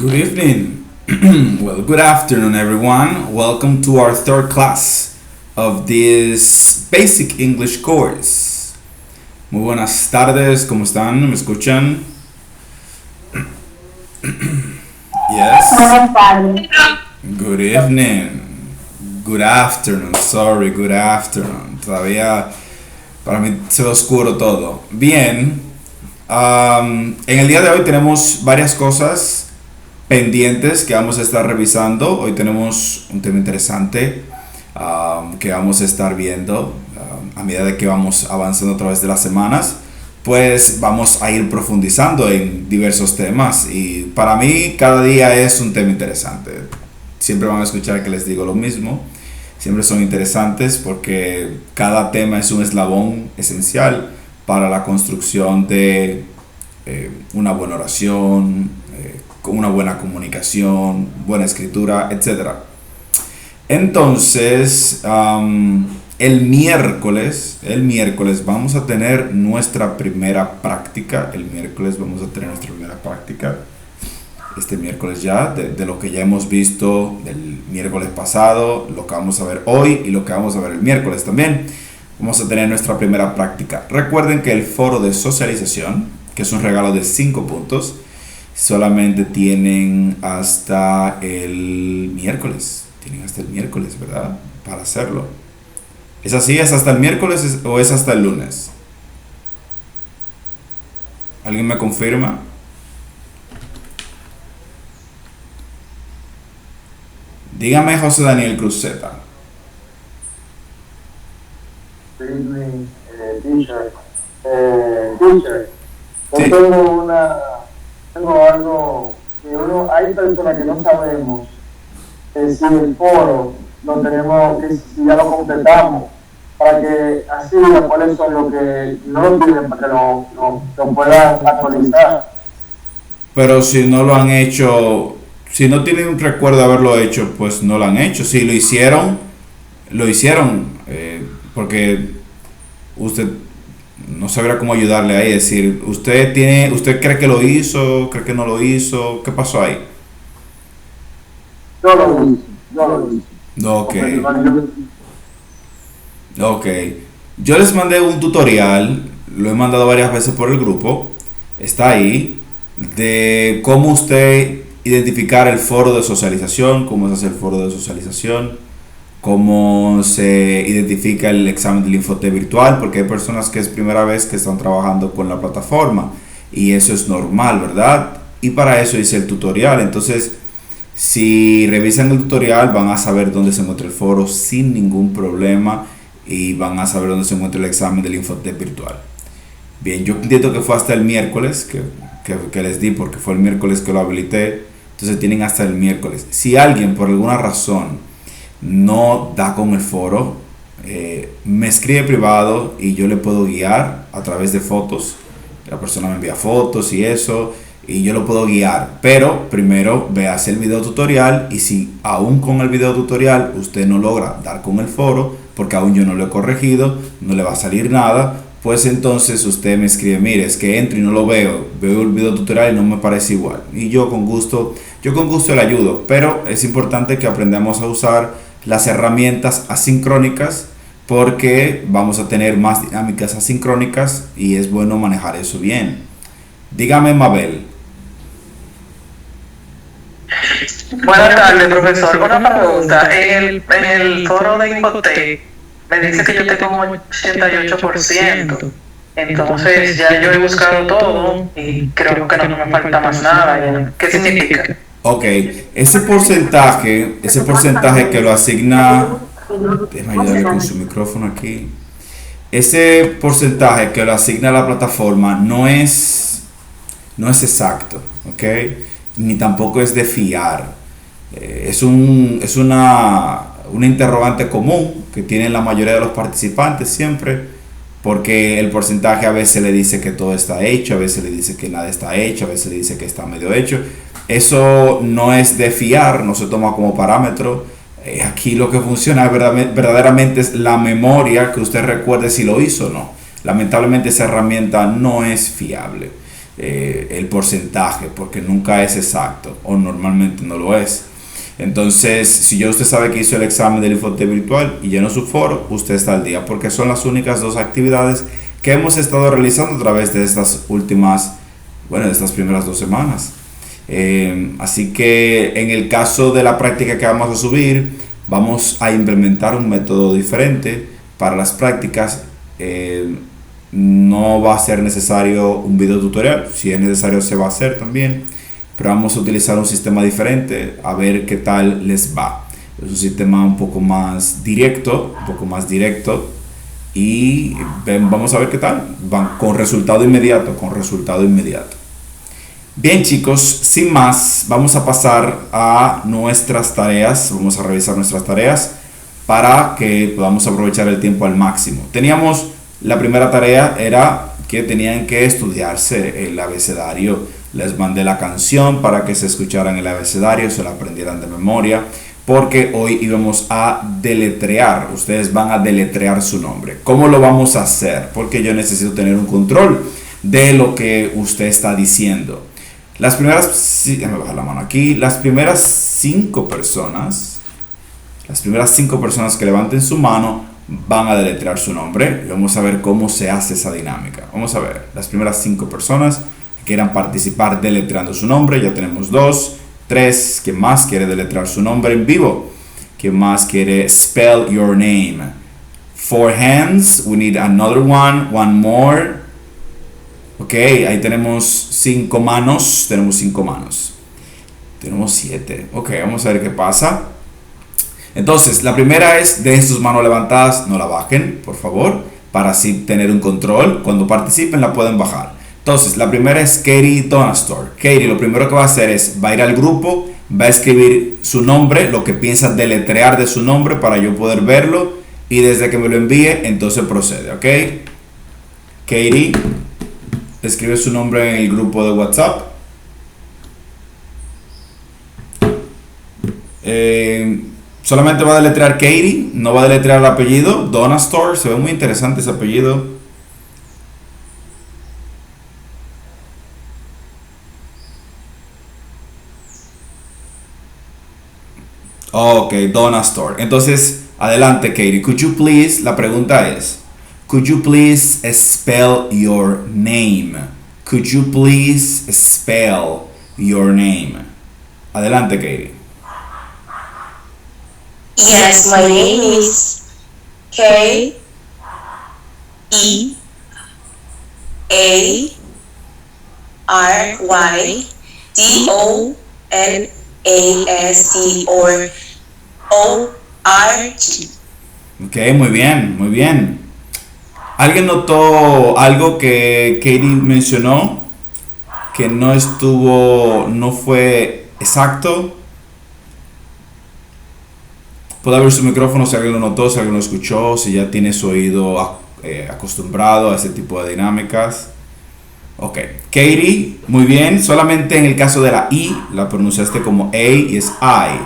Good evening. Well, good afternoon, everyone. Welcome to our third class of this basic English course. Muy buenas tardes, ¿cómo están? ¿Me escuchan? Yes. Buenas tardes. Good evening. Good afternoon. Sorry, good afternoon. Todavía para mí se ve oscuro todo. Bien. En el día de hoy tenemos varias cosas pendientes que vamos a estar revisando. Hoy tenemos un tema interesante que vamos a estar viendo a medida de que vamos avanzando a través de las semanas. Pues vamos a ir profundizando en diversos temas y para mí cada día es un tema interesante. Siempre van a escuchar que les digo lo mismo. Siempre son interesantes porque cada tema es un eslabón esencial para la construcción de una buena oración, una buena comunicación, buena escritura, etc. Entonces, el miércoles vamos a tener nuestra primera práctica. Este miércoles ya, de lo que ya hemos visto del miércoles pasado, lo que vamos a ver hoy y lo que vamos a ver el miércoles también. Vamos a tener nuestra primera práctica. Recuerden que el foro de socialización, que es un regalo de 5 puntos, solamente tienen hasta el miércoles. Tienen hasta el miércoles, ¿verdad? Para hacerlo. ¿Es así? ¿Es hasta el miércoles o es hasta el lunes? ¿Alguien me confirma? Dígame, José Daniel Cruzeta. Good evening, teacher. Teacher, yo Sí. tengo algo que hay personas que no sabemos si el foro lo tenemos, que si ya lo completamos, para que así cuáles son los que no lo tienen, para que lo puedan actualizar. Pero si no lo han hecho, si no tienen un recuerdo de haberlo hecho, pues no lo han hecho. Si lo hicieron, porque usted no sabrá cómo ayudarle ahí. Es decir, usted cree que lo hizo, cree que no lo hizo, ¿qué pasó ahí? Yo lo hice. Ok. Ok. Yo les mandé un tutorial, lo he mandado varias veces por el grupo, está ahí, de cómo usted identificar el foro de socialización, cómo se hace el foro de socialización, cómo se identifica el examen del Infoté virtual, porque hay personas que es primera vez que están trabajando con la plataforma y eso es normal, ¿verdad? Y para eso hice el tutorial. Entonces, si revisan el tutorial van a saber dónde se encuentra el foro sin ningún problema y van a saber dónde se encuentra el examen del Infoté virtual. Bien, yo entiendo que fue hasta el miércoles que les di, porque fue el miércoles que lo habilité. Entonces tienen hasta el miércoles. Si alguien por alguna razón no da con el foro, me escribe privado y yo le puedo guiar a través de fotos. La persona me envía fotos y eso, y yo lo puedo guiar. Pero primero veas el video tutorial, y si aún con el video tutorial usted no logra dar con el foro, porque aún yo no lo he corregido, no le va a salir nada, pues entonces usted me escribe, mire, es que entro y no lo veo el video tutorial y no me parece igual. Y yo con gusto le ayudo, pero es importante que aprendamos a usar las herramientas asincrónicas, porque vamos a tener más dinámicas asincrónicas y es bueno manejar eso bien. Dígame, Mabel. Buenas tardes, profesor. Una pregunta. En el foro de Infotec me dice que yo tengo un 88%. Entonces ya yo he buscado todo y creo que no me falta más nada. ¿Qué significa? Ok, ese porcentaje que lo asigna, déjame ayudarle con su micrófono aquí. Ese porcentaje que lo asigna la plataforma no es exacto, ¿ok? Ni tampoco es de fiar. Es una interrogante común que tienen la mayoría de los participantes siempre, porque el porcentaje a veces le dice que todo está hecho, a veces le dice que nada está hecho, a veces le dice que está medio hecho. Eso no es de fiar, no se toma como parámetro. Aquí lo que funciona verdaderamente es la memoria, que usted recuerde si lo hizo o no. Lamentablemente esa herramienta no es fiable. el porcentaje, porque nunca es exacto o normalmente no lo es. Entonces, si ya usted sabe que hizo el examen del Infoté virtual y llenó su foro, usted está al día, porque son las únicas dos actividades que hemos estado realizando a través de estas últimas, bueno, de estas primeras 2 semanas. Así que en el caso de la práctica que vamos a subir, vamos a implementar un método diferente para las prácticas. No va a ser necesario un video tutorial, si es necesario se va a hacer también, pero vamos a utilizar un sistema diferente a ver qué tal les va. Es un sistema un poco más directo, y vamos a ver qué tal, van con resultado inmediato, Bien chicos, sin más, vamos a pasar a nuestras tareas, vamos a revisar nuestras tareas para que podamos aprovechar el tiempo al máximo. Teníamos, la primera tarea era que tenían que estudiarse el abecedario. Les mandé la canción para que se escucharan el abecedario, se la aprendieran de memoria, porque hoy íbamos a deletrear, ustedes van a deletrear su nombre. ¿Cómo lo vamos a hacer? Porque yo necesito tener un control de lo que usted está diciendo. Las primeras, déjame bajar la mano aquí, las primeras 5 personas que levanten su mano van a deletrear su nombre y vamos a ver cómo se hace esa dinámica. Vamos a ver, las primeras 5 personas que quieran participar deletreando su nombre, ya tenemos 2, 3, ¿quién más quiere deletrear su nombre en vivo? ¿Quién más quiere spell your name? 4 hands, we need another one more. Ok, ahí tenemos 5 manos, tenemos 7, ok, vamos a ver qué pasa. Entonces, la primera es, de sus manos levantadas, no la bajen, por favor, para así tener un control. Cuando participen la pueden bajar. Entonces, la primera es Katie Donastor. Katie, lo primero que va a hacer es, va a ir al grupo, va a escribir su nombre, lo que piensa deletrear de su nombre para yo poder verlo, y desde que me lo envíe, entonces procede, ¿ok? Katie escribe su nombre en el grupo de WhatsApp. Solamente va a deletrear Katie, no va a deletrear el apellido. Donastor, se ve muy interesante ese apellido. Ok, Donastor. Entonces, adelante Katie. Could you please, la pregunta es, could you please spell your name? Could you please spell your name? Adelante Katie. Yes, my name is Kearydonastor. Ok, muy bien, muy bien. ¿Alguien notó algo que Katie mencionó que no fue exacto? Puede abrir su micrófono si alguien lo notó, si alguien lo escuchó, si ya tiene su oído acostumbrado a ese tipo de dinámicas. Ok, Katie, muy bien. Solamente en el caso de la I, la pronunciaste como A y es I.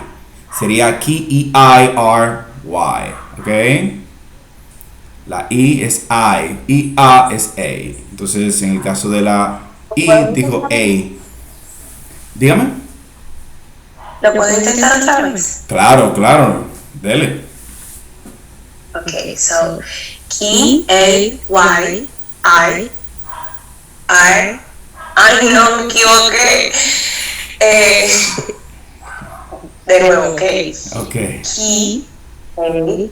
Sería Keirry, ok. La I es I y A es A. Entonces, en el caso de la I, dijo A. Dígame. ¿Lo puedo intentar otra vez? Claro, claro. Dele. Okay, so Keirry. Ay, no me equivoqué. De nuevo, ok. Ok. Keirydonastor.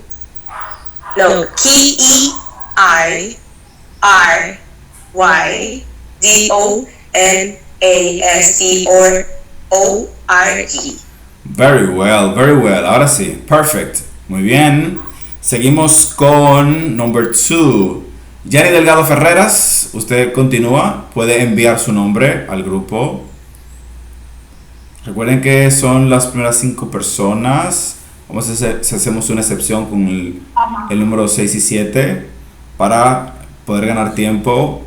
Very well, very well. Ahora sí, perfect. Muy bien. Seguimos con number 2. Yanni Delgado Ferreras, usted continúa. Puede enviar su nombre al grupo. Recuerden que son las primeras 5 personas. Vamos a hacer, si hacemos una excepción con el número 6 y 7 para poder ganar tiempo,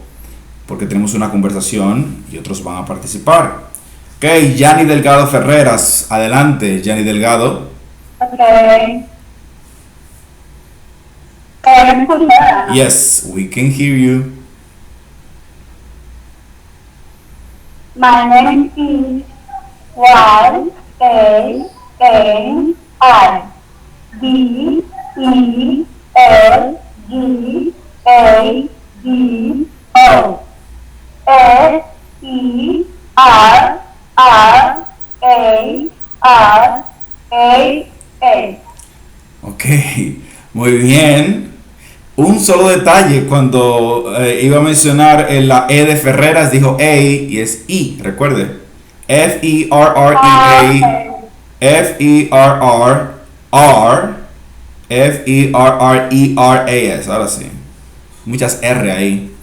porque tenemos una conversación y otros van a participar. Ok, Yanni Delgado Ferreras, adelante, Yanni Delgado. Ok. Yes, we can hear you. My name is Yanr. Delgado. Serrara. Ok, muy bien. Un solo detalle, cuando iba a mencionar la E de Ferreras, dijo A y es I, recuerde. Ferrera, Ferrr, Ferreras, ahora sí. Muchas R ahí.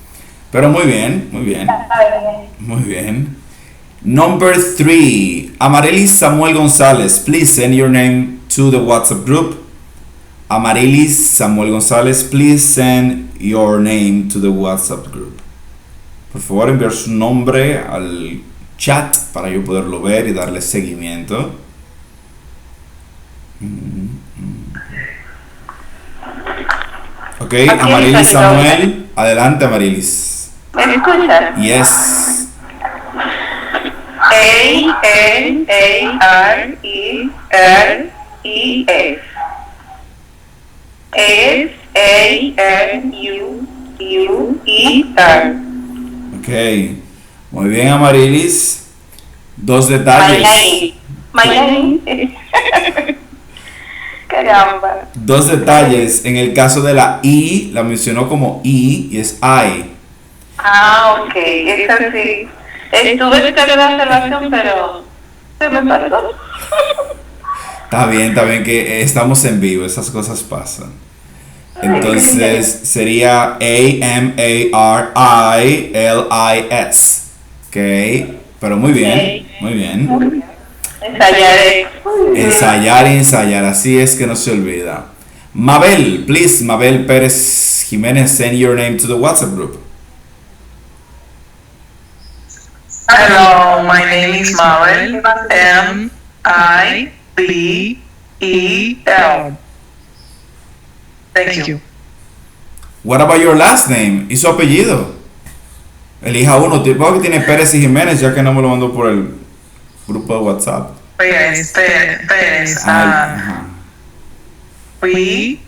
Pero muy bien, muy bien. Muy bien. Number 3. Amarilis Samuel González, please send your name to the WhatsApp group. Amarilis Samuel González, please send your name to the WhatsApp group. Por favor, enviar su nombre al chat para yo poderlo ver y darle seguimiento. Ok, Amarilis Samuel, adelante Amarilis. ¿Me escuchas? Yes. Areres. Sauer. Ok, muy bien Amarilis. Dos detalles. Miami. Caramba. Dos detalles. En el caso de la I, la mencionó como I y es I. Ok, eso sí. Estuve buscando la observación, pero se me pasó. Está bien que estamos en vivo, esas cosas pasan. Entonces sería Amarilis. Ok, pero muy bien, muy bien. Ensayaré. Ensayar y ensayar, así es que no se olvida. Mabel, please, Mabel Pérez Jiménez, send your name to the WhatsApp group. Hello, my name is Mabel. Mibel. Thank you. What about your last name? ¿Y su apellido? Elija uno, tipo que tiene Pérez y Jiménez, ya que no me lo mandó por el grupo de WhatsApp. Pérez. Ajá. P-E-R-E-C.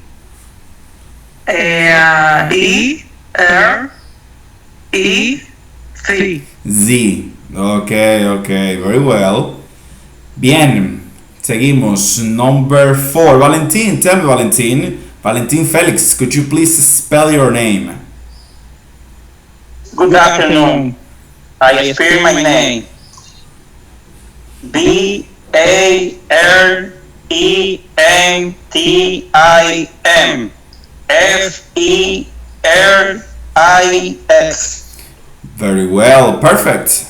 Z. Ok, very well. Bien, seguimos. Number 4. Valentín, tell me Valentín. Valentín Felix, could you please spell your name? Good afternoon. I spell my name. Balentime. Ferris. Very well, perfect.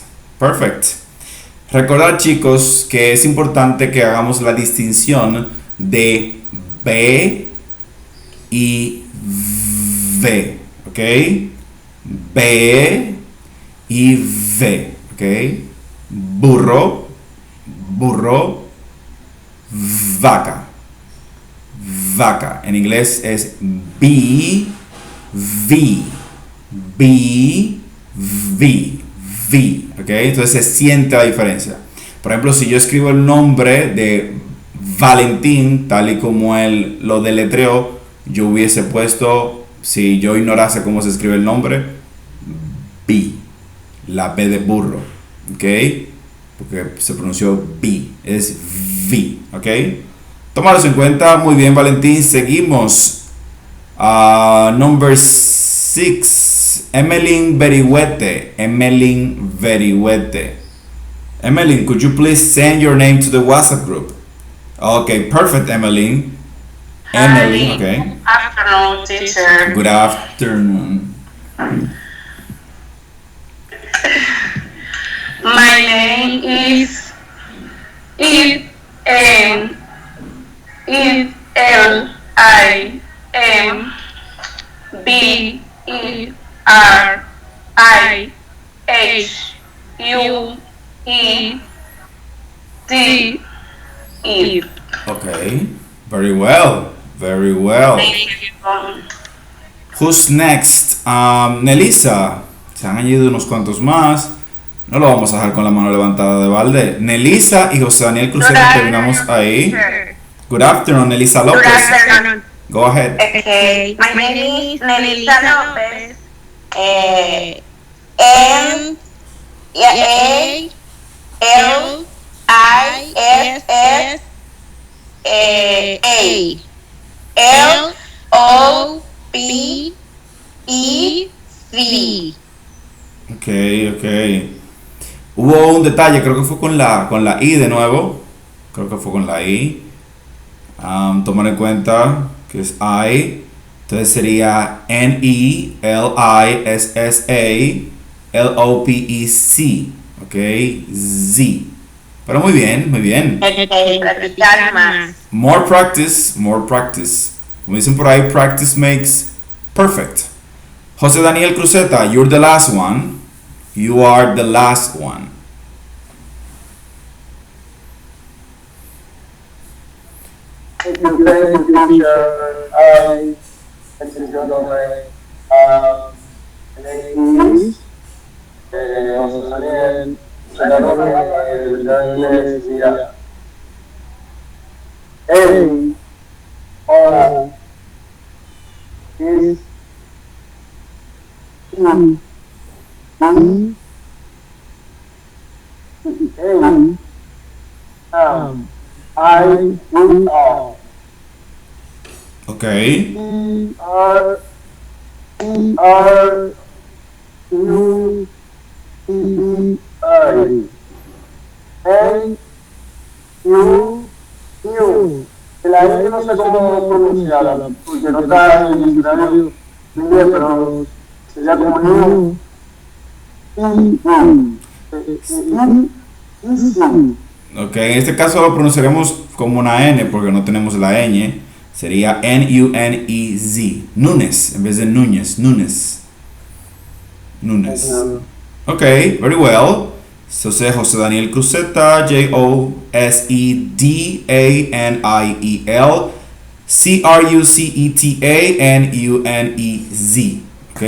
Recordad chicos que es importante que hagamos la distinción de B y V, ¿ok? B y V, ¿ok? Burro, vaca. En inglés es B, V, ¿ok? Entonces se siente la diferencia. Por ejemplo, si yo escribo el nombre de Valentín, tal y como él lo deletreó, yo hubiese puesto, si yo ignorase cómo se escribe el nombre, B, la B de burro, ¿ok? Porque se pronunció B, es V, ¿ok? Tómalos en cuenta, muy bien Valentín, seguimos. Number 6, Emeline Verihuete. Emeline, could you please send your name to the WhatsApp group? Okay, perfect, Emeline. Emily, okay. Afternoon, teacher. Good afternoon. My name is Lihuete. Okay, very well. Who's next? Nelisa. Se han añadido unos cuantos más. No lo vamos a dejar con la mano levantada de balde. Nelisa y José Daniel Cruzeta, terminamos ahí. Good afternoon, Nelisa Good López. afternoon. Go ahead. Okay, my name is Nelisa Lopez. N-E-L-I-S-S-A-L-O-P-E-Z. Ok. Hubo un detalle, creo que fue con la I de nuevo. Creo que fue con la I. Tomar en cuenta que es I. Entonces sería N-E-L-I-S-S-A-L-O-P-E-C. Ok, Z. Pero muy bien, muy bien. Practicar más. More practice, more practice. Como dicen por ahí, practice makes perfect. José Daniel Cruzeta, you're the last one. You are the last one. Thank you, teacher. Extensión doble. En X. José Daniel. Senador de la Iglesia. Él. Ahora. Es. I we are. Ok. U I N U la gente no sé cómo pronunciarla porque no está en el diccionario inglés, pero sería como Ok, en este caso lo pronunciaremos como una N porque no tenemos la ñ. Sería N-U-N-E-Z. Nunes, en vez de Núñez. Nunes. Ok, very well. Entonces, José Daniel Cruzeta, J-O-S-E-D-A-N-I-E-L, C-R-U-C-E-T-A-N-U-N-E-Z. Ok,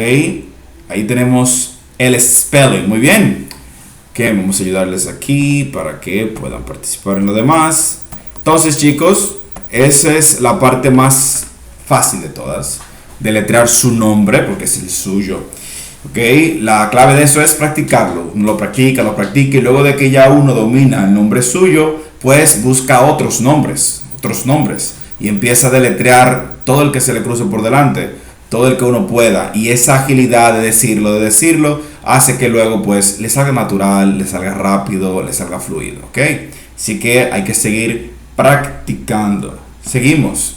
ahí tenemos el spelling. Muy bien. Ok, vamos a ayudarles aquí para que puedan participar en lo demás. Entonces, chicos, esa es la parte más fácil de todas. Deletrear su nombre, porque es el suyo. Ok, la clave de eso es practicarlo. Uno lo practica y luego de que ya uno domina el nombre suyo, pues busca otros nombres. Y empieza a deletrear todo el que se le cruce por delante, todo el que uno pueda. Y esa agilidad de decirlo, hace que luego pues le salga natural, le salga rápido, le salga fluido. Ok, así que hay que seguir practicando. Seguimos.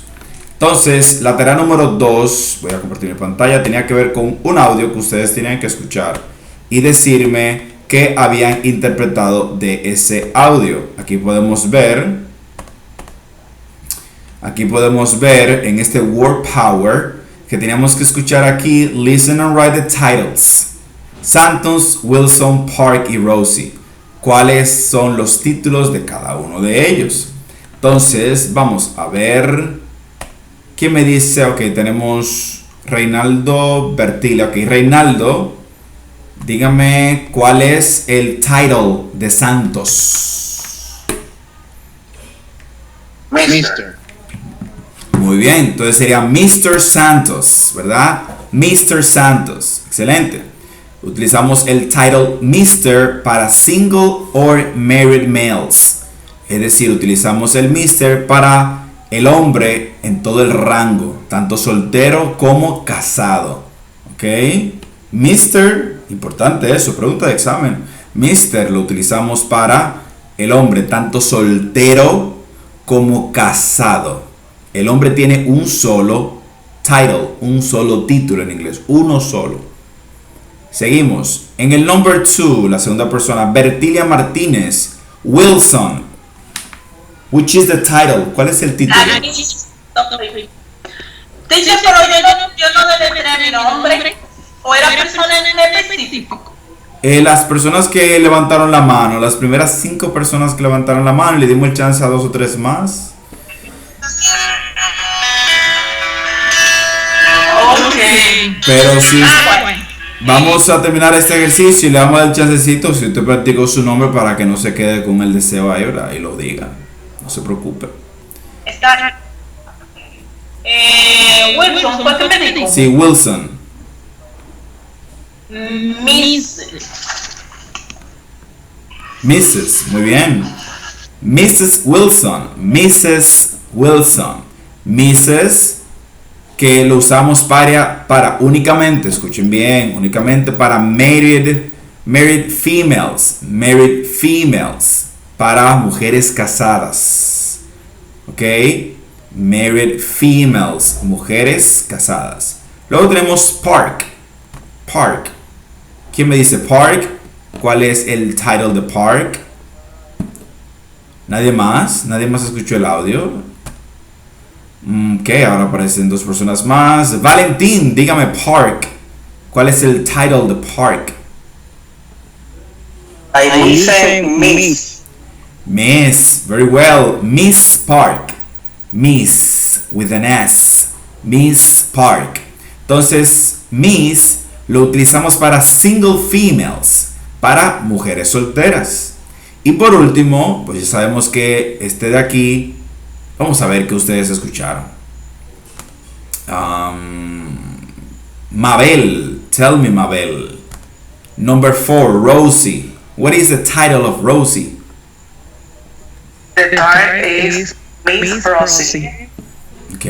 Entonces, la tarea número 2, voy a compartir mi pantalla, tenía que ver con un audio que ustedes tenían que escuchar y decirme qué habían interpretado de ese audio. Aquí podemos ver en este Word Power que teníamos que escuchar aquí, listen and write the titles. Santos, Wilson, Park y Rosie. ¿Cuáles son los títulos de cada uno de ellos? Entonces, vamos a ver. ¿Quién me dice? Ok, tenemos Reinaldo Bertile. Ok, Reinaldo, dígame cuál es el title de Santos. Mister. Muy bien, entonces sería Mr. Santos, ¿verdad? Mr. Santos, excelente. Utilizamos el title Mr. para single or married males. Es decir, utilizamos el Mr. para el hombre en todo el rango, tanto soltero como casado. ¿Ok? Mr. Importante eso, pregunta de examen. Mr. lo utilizamos para el hombre, tanto soltero como casado. El hombre tiene un solo title, un solo título en inglés, uno solo. Seguimos. En el number 2, la segunda persona, Bertilia Martínez, Wilson. Which is the title? ¿Cuál es el título? Teacher, pero yo no deletré mi nombre. ¿O era persona en específico? Las personas que levantaron la mano, las primeras 5 personas que levantaron la mano, le dimos el chance a 2 o 3 más. Ok. Pero si, Vamos a terminar este ejercicio y le damos el chancecito si usted practicó su nombre para que no se quede con el deseo ahí, ¿verdad? Y lo diga. No se preocupe. Está. Wilson, ¿fue que me dijo? Sí, Wilson. Mrs. Muy bien. Mrs. Wilson. Mrs. Wilson. Mrs. Que lo usamos para únicamente, escuchen bien, únicamente para married females. Married females. Para mujeres casadas. ¿Ok? Married females. Mujeres casadas. Luego tenemos park. Park. ¿Quién me dice park? ¿Cuál es el title de park? ¿Nadie más? ¿Nadie más escuchó el audio? Ok, ahora aparecen dos personas más. Valentín, dígame park. ¿Cuál es el title de park? Ahí dice Miss. Miss, very well. Miss Park. Miss, with an S. Miss Park. Entonces, Miss lo utilizamos para single females, para mujeres solteras. Y por último, pues ya sabemos que este de aquí, vamos a ver qué ustedes escucharon. Mabel, tell me Mabel. Number 4, Rosie. What is the title of Rosie? The title is Miss Rosie. Ok.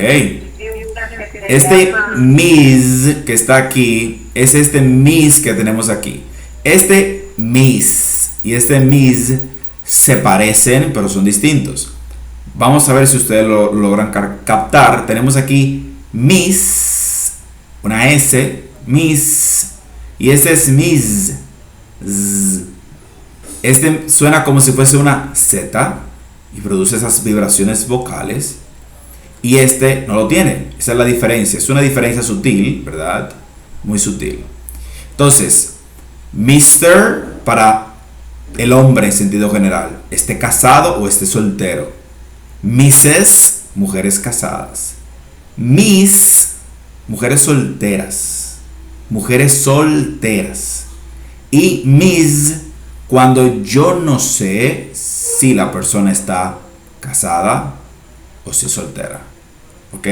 Este Miss que está aquí es este Miss que tenemos aquí. Este Miss y este Miss se parecen, pero son distintos. Vamos a ver si ustedes lo logran captar. Tenemos aquí Miss, una S, Miss, y este es Miss. Este suena como si fuese una Z y produce esas vibraciones vocales. Y este no lo tiene. Esa es la diferencia. Es una diferencia sutil, ¿verdad? Muy sutil. Entonces, Mr. para el hombre en sentido general. Esté casado o esté soltero. Mrs. mujeres casadas. Miss, mujeres solteras. Mujeres solteras. Y Miss, cuando yo no sé si la persona está casada o si es soltera. ¿Ok?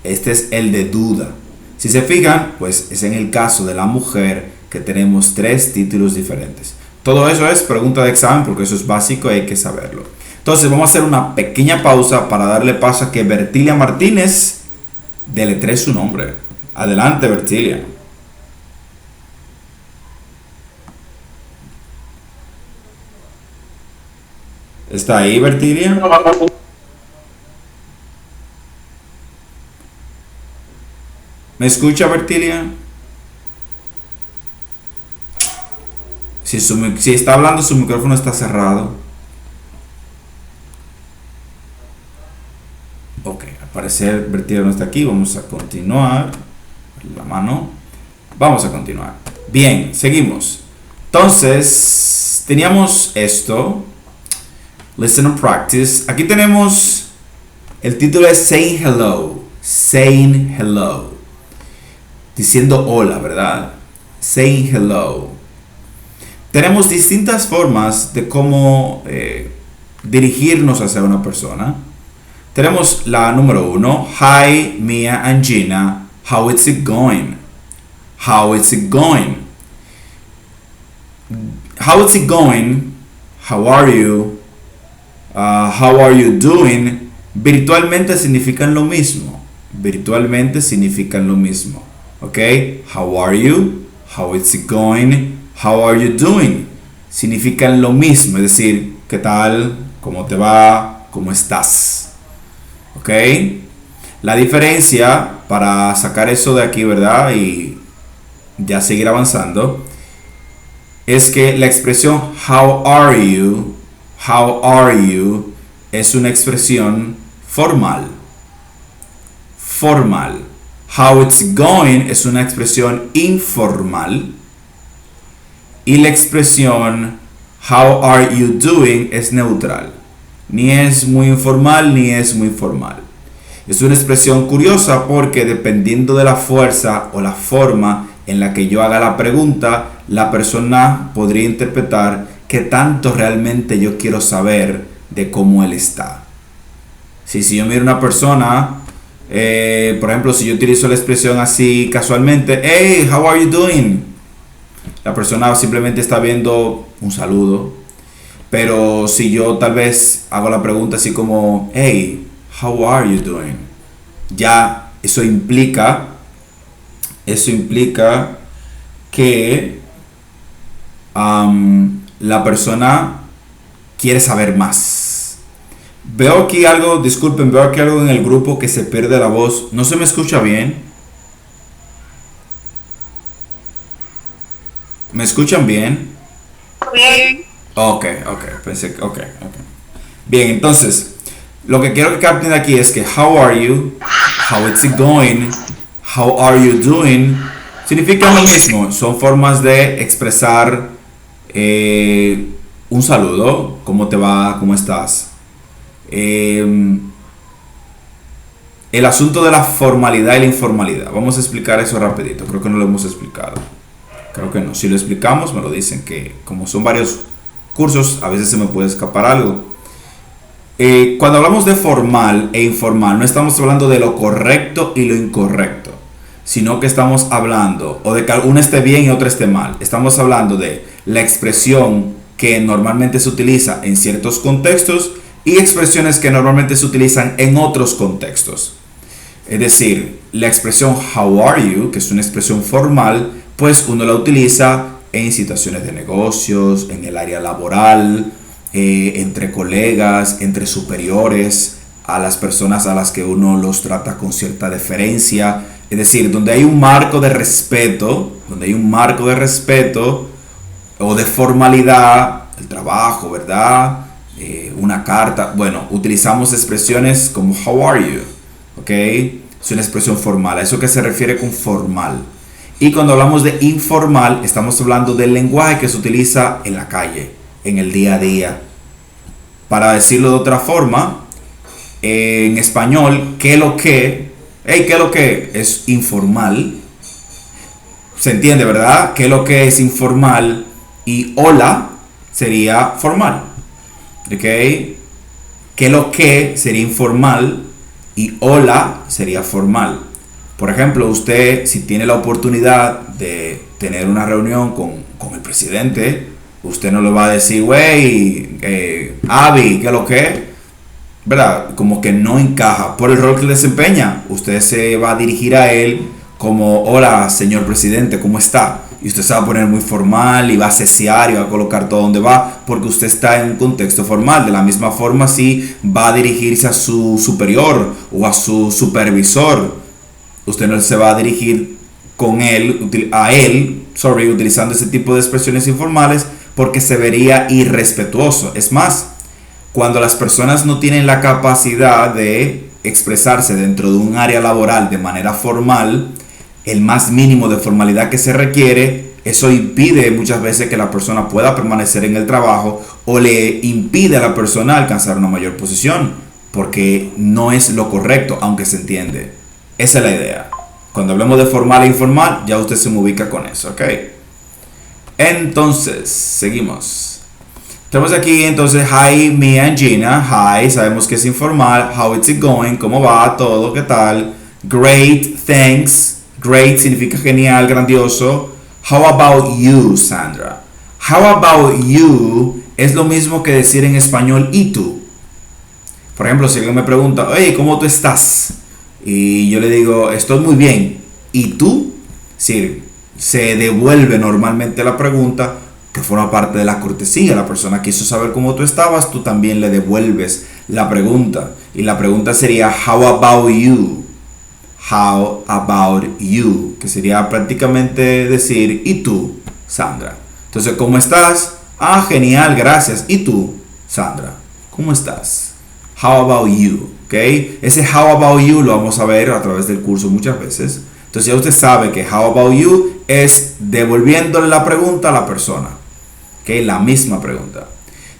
Este es el de duda. Si se fijan, pues es en el caso de la mujer que tenemos 3 títulos diferentes. Todo eso es pregunta de examen porque eso es básico y hay que saberlo. Entonces vamos a hacer una pequeña pausa para darle paso a que Bertilia Martínez deletree su nombre. Adelante, Bertilia. ¿Está ahí, Bertilia? ¿Me escucha, Bertilia? Si está hablando, su micrófono está cerrado. Ok, al parecer Bertilia no está aquí. Vamos a continuar. La mano. Vamos a continuar. Bien, seguimos. Entonces, teníamos esto. Listen and practice. Aquí tenemos el título es Saying Hello. Saying Hello. Diciendo hola, ¿verdad? Saying hello. Tenemos distintas formas de cómo dirigirnos hacia una persona. Tenemos la número 1. Hi, Mia and Gina. How is it going? How is it going? How is it going? How are you? How are you doing? Virtualmente significan lo mismo. Virtualmente significan lo mismo. ¿Ok? How are you? How is it going? How are you doing? Significan lo mismo, es decir, ¿qué tal? ¿Cómo te va? ¿Cómo estás? ¿Ok? La diferencia para sacar eso de aquí, ¿verdad? Y ya seguir avanzando, es que la expresión how are you es una expresión formal. Formal. How it's going es una expresión informal. Y la expresión how are you doing es neutral. Ni es muy informal ni es muy formal. Es una expresión curiosa porque dependiendo de la fuerza o la forma en la que yo haga la pregunta, la persona podría interpretar qué tanto realmente yo quiero saber de cómo él está. Si yo miro a una persona, por ejemplo, si yo utilizo la expresión así casualmente, hey, how are you doing? La persona simplemente está viendo un saludo. Pero si yo tal vez hago la pregunta así como, hey, how are you doing? Ya eso implica que la persona quiere saber más. Veo aquí algo en el grupo que se pierde la voz. ¿No se me escucha bien? ¿Me escuchan bien? Bien. Ok. Bien, entonces, lo que quiero que capten aquí es que how are you, how is it going, how are you doing, significa lo mismo. Son formas de expresar un saludo, cómo te va, cómo estás. El asunto de la formalidad y la informalidad. Vamos a explicar eso rapidito. Creo que no lo hemos explicado. Creo que no. Si lo explicamos, me lo dicen, que como son varios cursos, a veces se me puede escapar algo. Cuando hablamos de formal e informal, no estamos hablando de lo correcto y lo incorrecto, sino que estamos hablando, o de que una esté bien y otra esté mal. Estamos hablando de la expresión que normalmente se utiliza en ciertos contextos y expresiones que normalmente se utilizan en otros contextos. Es decir, la expresión how are you, que es una expresión formal, pues uno la utiliza en situaciones de negocios, en el área laboral, entre colegas, entre superiores, a las personas a las que uno los trata con cierta deferencia. Es decir, donde hay un marco de respeto, o de formalidad, el trabajo, ¿verdad? Una carta, bueno, utilizamos expresiones como how are you, ¿ok? Es una expresión formal, a eso que se refiere con formal. Y cuando hablamos de informal, estamos hablando del lenguaje que se utiliza en la calle, en el día a día. Para decirlo de otra forma, en español, ¿qué lo que? Hey, ¿qué lo que? Es informal. ¿Se entiende, verdad? ¿Qué lo que es informal? Y hola sería formal. ¿Ok? ¿Qué lo que sería informal? Y hola sería formal. Por ejemplo, usted, si tiene la oportunidad de tener una reunión con el presidente, usted no le va a decir, güey, Avi, ¿qué es lo que? ¿Verdad? Como que no encaja. Por el rol que desempeña, usted se va a dirigir a él como, hola, señor presidente, ¿cómo está? Y usted se va a poner muy formal y va a cesear y va a colocar todo donde va, porque usted está en un contexto formal. De la misma forma, si va a dirigirse a su superior o a su supervisor, usted no se va a dirigir utilizando ese tipo de expresiones informales, porque se vería irrespetuoso. Es más, cuando las personas no tienen la capacidad de expresarse dentro de un área laboral de manera formal, el más mínimo de formalidad que se requiere, eso impide muchas veces que la persona pueda permanecer en el trabajo, o le impide a la persona alcanzar una mayor posición, porque no es lo correcto, aunque se entiende. Esa es la idea. Cuando hablamos de formal e informal, ya usted se me ubica con eso, ¿ok? Entonces, seguimos. Tenemos aquí entonces, hi, Mia and Gina. Hi, sabemos que es informal. How is it going? ¿Cómo va todo? ¿Qué tal? Great, thanks. Great significa genial, grandioso. How about you, Sandra? How about you es lo mismo que decir en español ¿y tú? Por ejemplo, si alguien me pregunta, oye, ¿cómo tú estás? Y yo le digo, estoy muy bien. ¿Y tú? Sí, se devuelve normalmente la pregunta, que forma parte de la cortesía. La persona quiso saber cómo tú estabas, tú también le devuelves la pregunta. Y la pregunta sería, how about you? How about you? Que sería prácticamente decir, ¿y tú, Sandra? Entonces, ¿cómo estás? Ah, genial, gracias. ¿Y tú, Sandra? ¿Cómo estás? How about you? ¿Ok? Ese how about you lo vamos a ver a través del curso muchas veces. Entonces ya usted sabe que how about you es devolviéndole la pregunta a la persona. ¿Ok? La misma pregunta.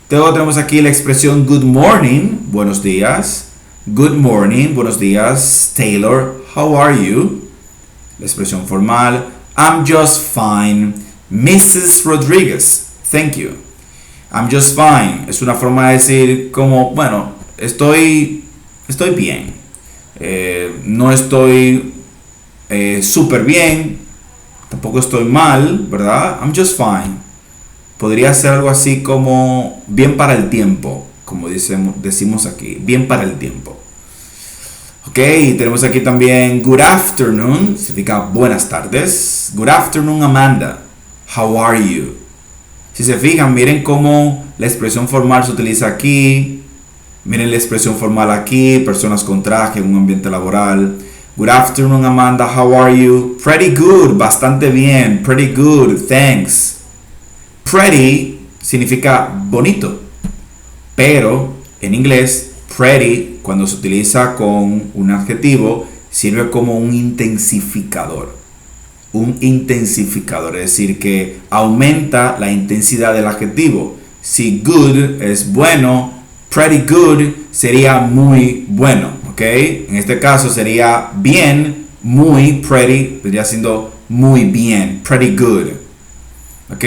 Luego tenemos aquí la expresión good morning, buenos días. Good morning, buenos días. Taylor, how are you? La expresión formal. I'm just fine. Mrs. Rodriguez, thank you. I'm just fine. Es una forma de decir como, bueno, estoy bien. No estoy súper bien. Tampoco estoy mal, ¿verdad? I'm just fine. Podría ser algo así como bien para el tiempo, como decimos aquí, bien para el tiempo. Ok, tenemos aquí también good afternoon, significa buenas tardes. Good afternoon, Amanda. How are you? Si se fijan, miren cómo la expresión formal se utiliza aquí. Miren la expresión formal aquí, personas con traje en un ambiente laboral. Good afternoon, Amanda. How are you? Pretty good, bastante bien. Pretty good, thanks. Pretty significa bonito, pero en inglés, pretty, cuando se utiliza con un adjetivo, sirve como un intensificador. Un intensificador, es decir, que aumenta la intensidad del adjetivo. Si good es bueno, pretty good sería muy bueno, ¿ok? En este caso sería bien, muy, pretty, vendría siendo muy bien, pretty good, ¿ok?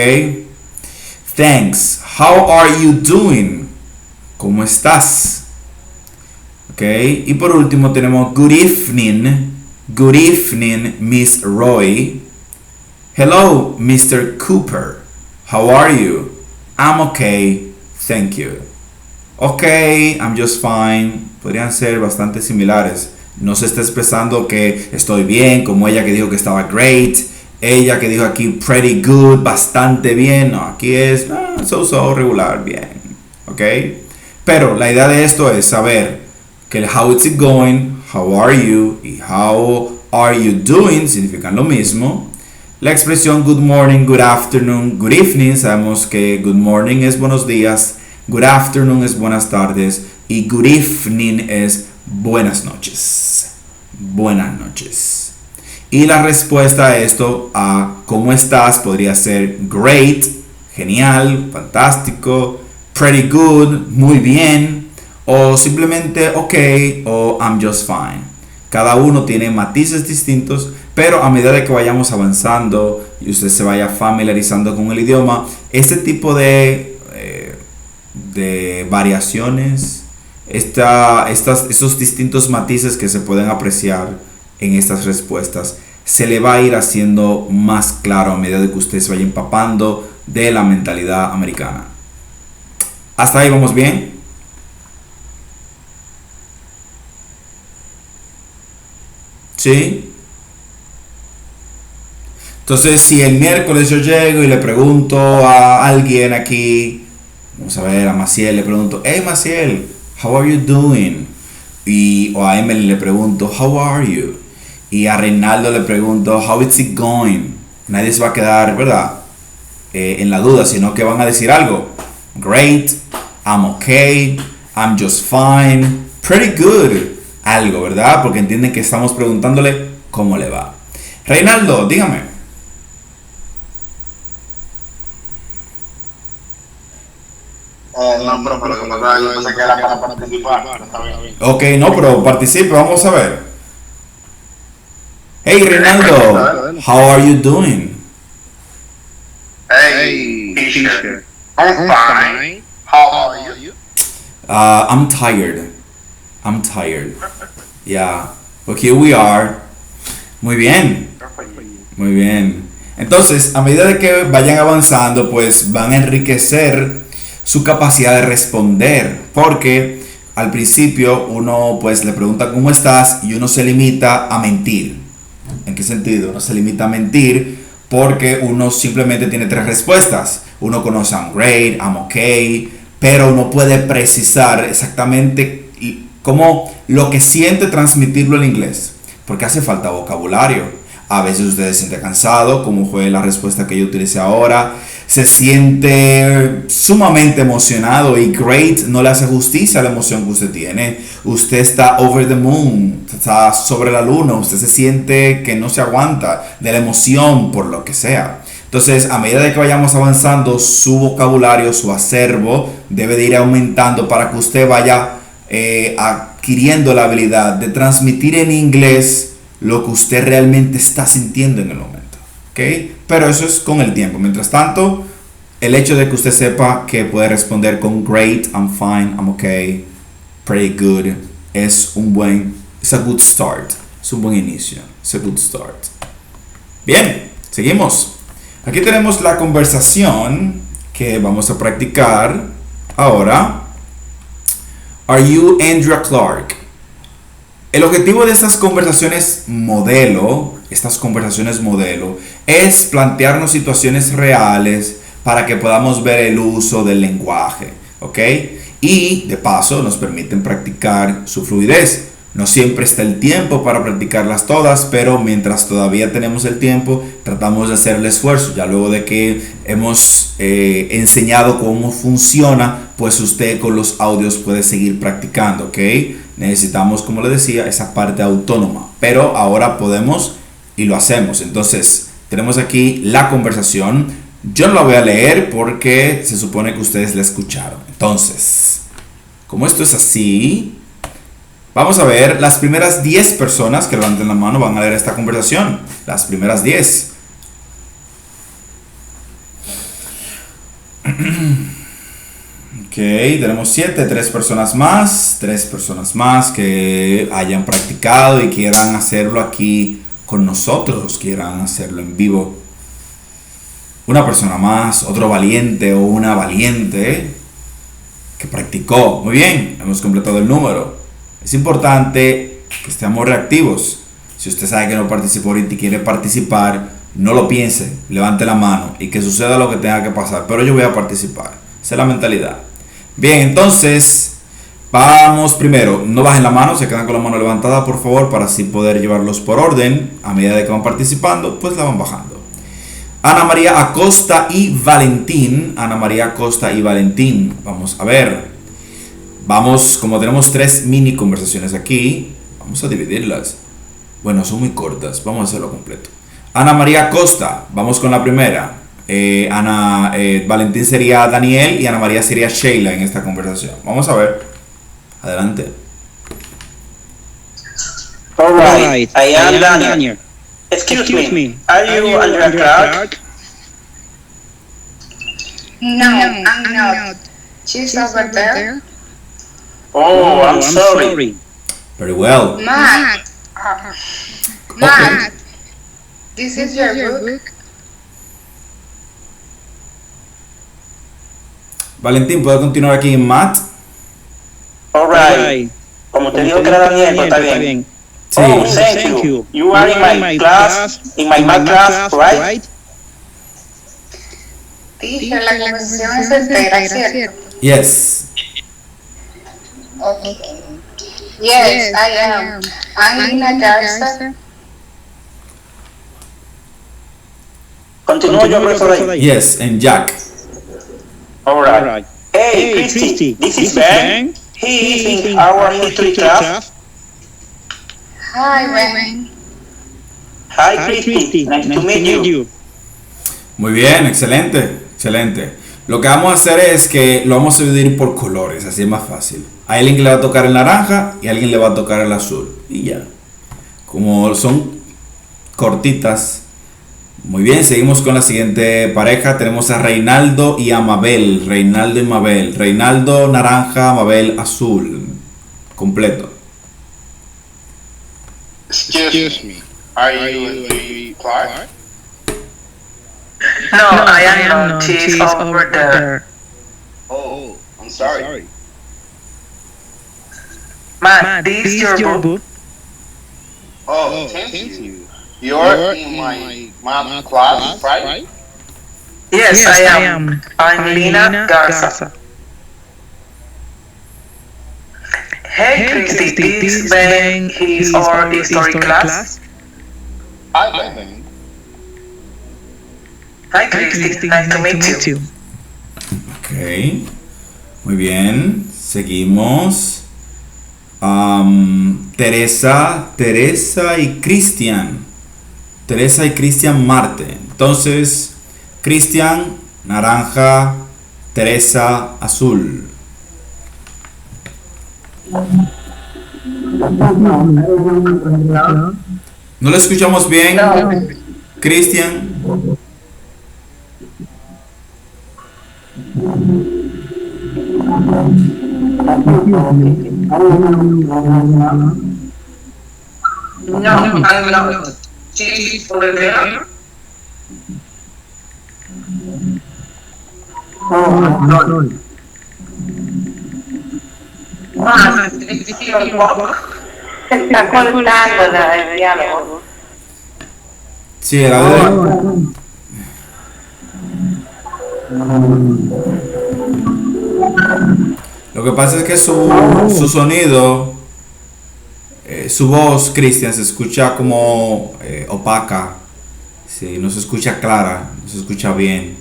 Thanks. How are you doing? ¿Cómo estás? ¿Ok? Y por último tenemos good evening. Good evening, Miss Roy. Hello, Mr. Cooper. How are you? I'm okay, thank you. Okay, I'm just fine. Podrían ser bastante similares. No se está expresando que estoy bien, como ella que dijo que estaba great. Ella que dijo aquí pretty good, bastante bien. No, aquí es so, regular, bien. ¿Ok? Pero la idea de esto es saber que el how is it going, how are you y how are you doing significan lo mismo. La expresión good morning, good afternoon, good evening, sabemos que good morning es buenos días, good afternoon es buenas tardes y good evening es buenas noches. Buenas noches. Y la respuesta a esto, a cómo estás, podría ser great, genial, fantástico, pretty good, muy bien, o simplemente ok, o I'm just fine. Cada uno tiene matices distintos, pero a medida de que vayamos avanzando y usted se vaya familiarizando con el idioma, este tipo de variaciones, esos distintos matices que se pueden apreciar en estas respuestas, se le va a ir haciendo más claro a medida de que usted se vaya empapando de la mentalidad americana. ¿Hasta ahí vamos bien? ¿Sí? Entonces, si el miércoles yo llego y le pregunto a alguien aquí, vamos a ver, a Maciel le pregunto, hey Maciel, how are you doing? O a Emily le pregunto, how are you? Y a Reinaldo le pregunto, how is it going? Nadie se va a quedar, ¿verdad? En la duda, sino que van a decir algo. Great, I'm okay, I'm just fine, pretty good. Algo, ¿verdad? Porque entienden que estamos preguntándole cómo le va. Reinaldo, dígame. No, pero yo pensé que era para participar. Ok, no, pero participe, vamos a ver. Hey Reinaldo, how are you doing? Hey, teacher. I'm fine. How are you? I'm tired. Yeah, but here we are. Muy bien. Muy bien. Entonces, a medida de que vayan avanzando, pues van a enriquecer su capacidad de responder, porque al principio uno pues le pregunta cómo estás y uno se limita a mentir. ¿En qué sentido? Uno se limita a mentir porque uno simplemente tiene tres respuestas. Uno conoce I'm great, I'm okay, pero uno puede precisar exactamente cómo lo que siente transmitirlo en inglés, porque hace falta vocabulario. A veces usted se siente cansado, como fue la respuesta que yo utilicé ahora. Se siente sumamente emocionado y great no le hace justicia a la emoción que usted tiene. Usted está over the moon, está sobre la luna. Usted se siente que no se aguanta de la emoción por lo que sea. Entonces, a medida de que vayamos avanzando, su vocabulario, su acervo debe de ir aumentando para que usted vaya adquiriendo la habilidad de transmitir en inglés lo que usted realmente está sintiendo en el momento. ¿Ok? ¿ok? Pero eso es con el tiempo. Mientras tanto, el hecho de que usted sepa que puede responder con great, I'm fine, I'm okay, pretty good, es a good start. Es un buen inicio. Es a good start. Bien, seguimos. Aquí tenemos la conversación que vamos a practicar ahora. Are you Andrea Clark? El objetivo de estas conversaciones modelo, es plantearnos situaciones reales para que podamos ver el uso del lenguaje, ¿ok? Y de paso nos permiten practicar su fluidez. No siempre está el tiempo para practicarlas todas, pero mientras todavía tenemos el tiempo, tratamos de hacer el esfuerzo. Ya luego de que hemos enseñado cómo funciona, pues usted con los audios puede seguir practicando, ¿ok? Necesitamos, como le decía, esa parte autónoma, pero ahora podemos y lo hacemos. Entonces, tenemos aquí la conversación. Yo no la voy a leer porque se supone que ustedes la escucharon. Entonces, como esto es así, vamos a ver las primeras 10 personas que levanten la mano van a leer esta conversación. Las primeras 10. Ok, tenemos 7, 3 personas más que hayan practicado y quieran hacerlo aquí con nosotros, quieran hacerlo en vivo. Una persona más, otro valiente o una valiente que practicó. Muy bien, hemos completado el número. Es importante que estemos reactivos. Si usted sabe que no participó ahorita y quiere participar, no lo piense, levante la mano y que suceda lo que tenga que pasar. Pero yo voy a participar. Esa es la mentalidad. Bien, entonces, vamos primero. No bajen la mano, se quedan con la mano levantada, por favor, para así poder llevarlos por orden. A medida de que van participando, pues la van bajando. Ana María Acosta y Valentín. Ana María Acosta y Valentín. Vamos a ver. Vamos, como tenemos 3 mini conversaciones aquí, vamos a dividirlas. Bueno, son muy cortas, vamos a hacerlo completo. Ana María Acosta, vamos con la primera. Valentín sería Daniel y Ana María sería Sheila en esta conversación. Vamos a ver. Adelante. All right. I am Daniel. Excuse me. Are you Andrea Clark? No, I'm not. She's over there. Oh, I'm sorry. Very well. Matt. Matt. This is your book. Valentín, ¿puedo continuar aquí en Matt? All right. Como te digo que era Daniel, pero está bien. Sí. Oh, thank you. You are in my class, in my math class, right? Teacher, la conversación es entera, ¿cierto? Yes. Okay. Yes, I am. I'm Lina Garza. Continúo yo, profesor. Yes, and Jack. All right. Hey, Christy, this is Ben. He is in our history class. Hi, Ben. Hi, Christy. Nice to meet you. Muy bien, excelente. Lo que vamos a hacer es que lo vamos a dividir por colores, así es más fácil. Hay alguien que le va a tocar el naranja y a alguien le va a tocar el azul. Y ya. Como son cortitas. Muy bien, seguimos con la siguiente pareja. Tenemos a Reinaldo y a Mabel. Reinaldo y Mabel. Reinaldo naranja, Mabel azul. Completo. Excuse me. Are you Andrea Clark? No, I am not. She's over there. Oh, I'm sorry. Matt, this is your book. Oh, thank you. You're in my math class, right? Yes, I am. I'm Lina Garza. Hey, Christy, this is Ben. He's our history class. Hi, Ben. Hi, Christy. Nice to meet you. Ok. Muy bien. Seguimos. Teresa y Cristian. Teresa y Cristian Marte. Entonces, Cristian, naranja, Teresa, azul. No lo escuchamos bien. Cristian. No, I'm not. She's over there. Se está cortando el diálogo. Sí, el audio. Lo que pasa es que su sonido, su voz, Cristian, se escucha como opaca. Sí, no se escucha clara, no se escucha bien.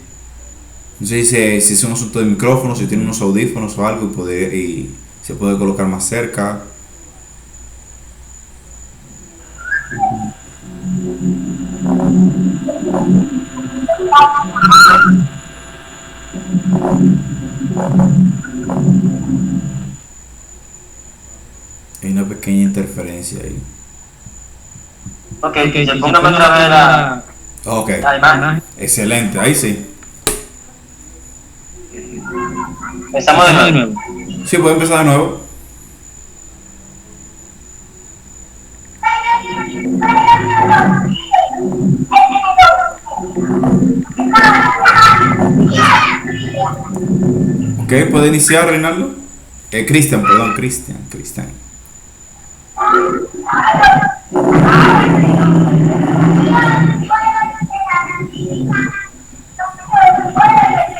No sé si es un asunto de micrófono, si tiene unos audífonos o algo y se puede colocar más cerca. Hay una pequeña interferencia ahí. Ok, póngame otra vez la Ok, imagen. excelente, ahí sí. Empezamos de nuevo. Sí, puede empezar de nuevo. Ok, puede iniciar, Reinaldo. Cristian, perdón, Cristian.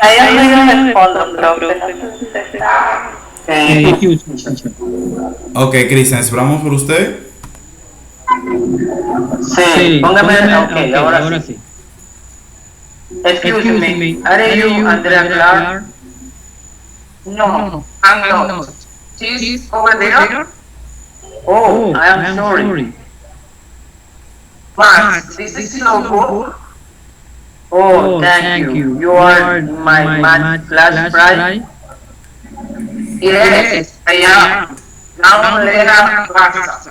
Hay un ruido en el fondo, creo que Ok, Cristian, esperamos por usted. Sí, póngame, ok, ahora sí. Excuse me, are you Andrea Clark? No, I'm not. She's over there. Oh, I am sorry. Max, this is so good. Oh, thank you. You are my math class, right? Yes, I am. Now let us pass.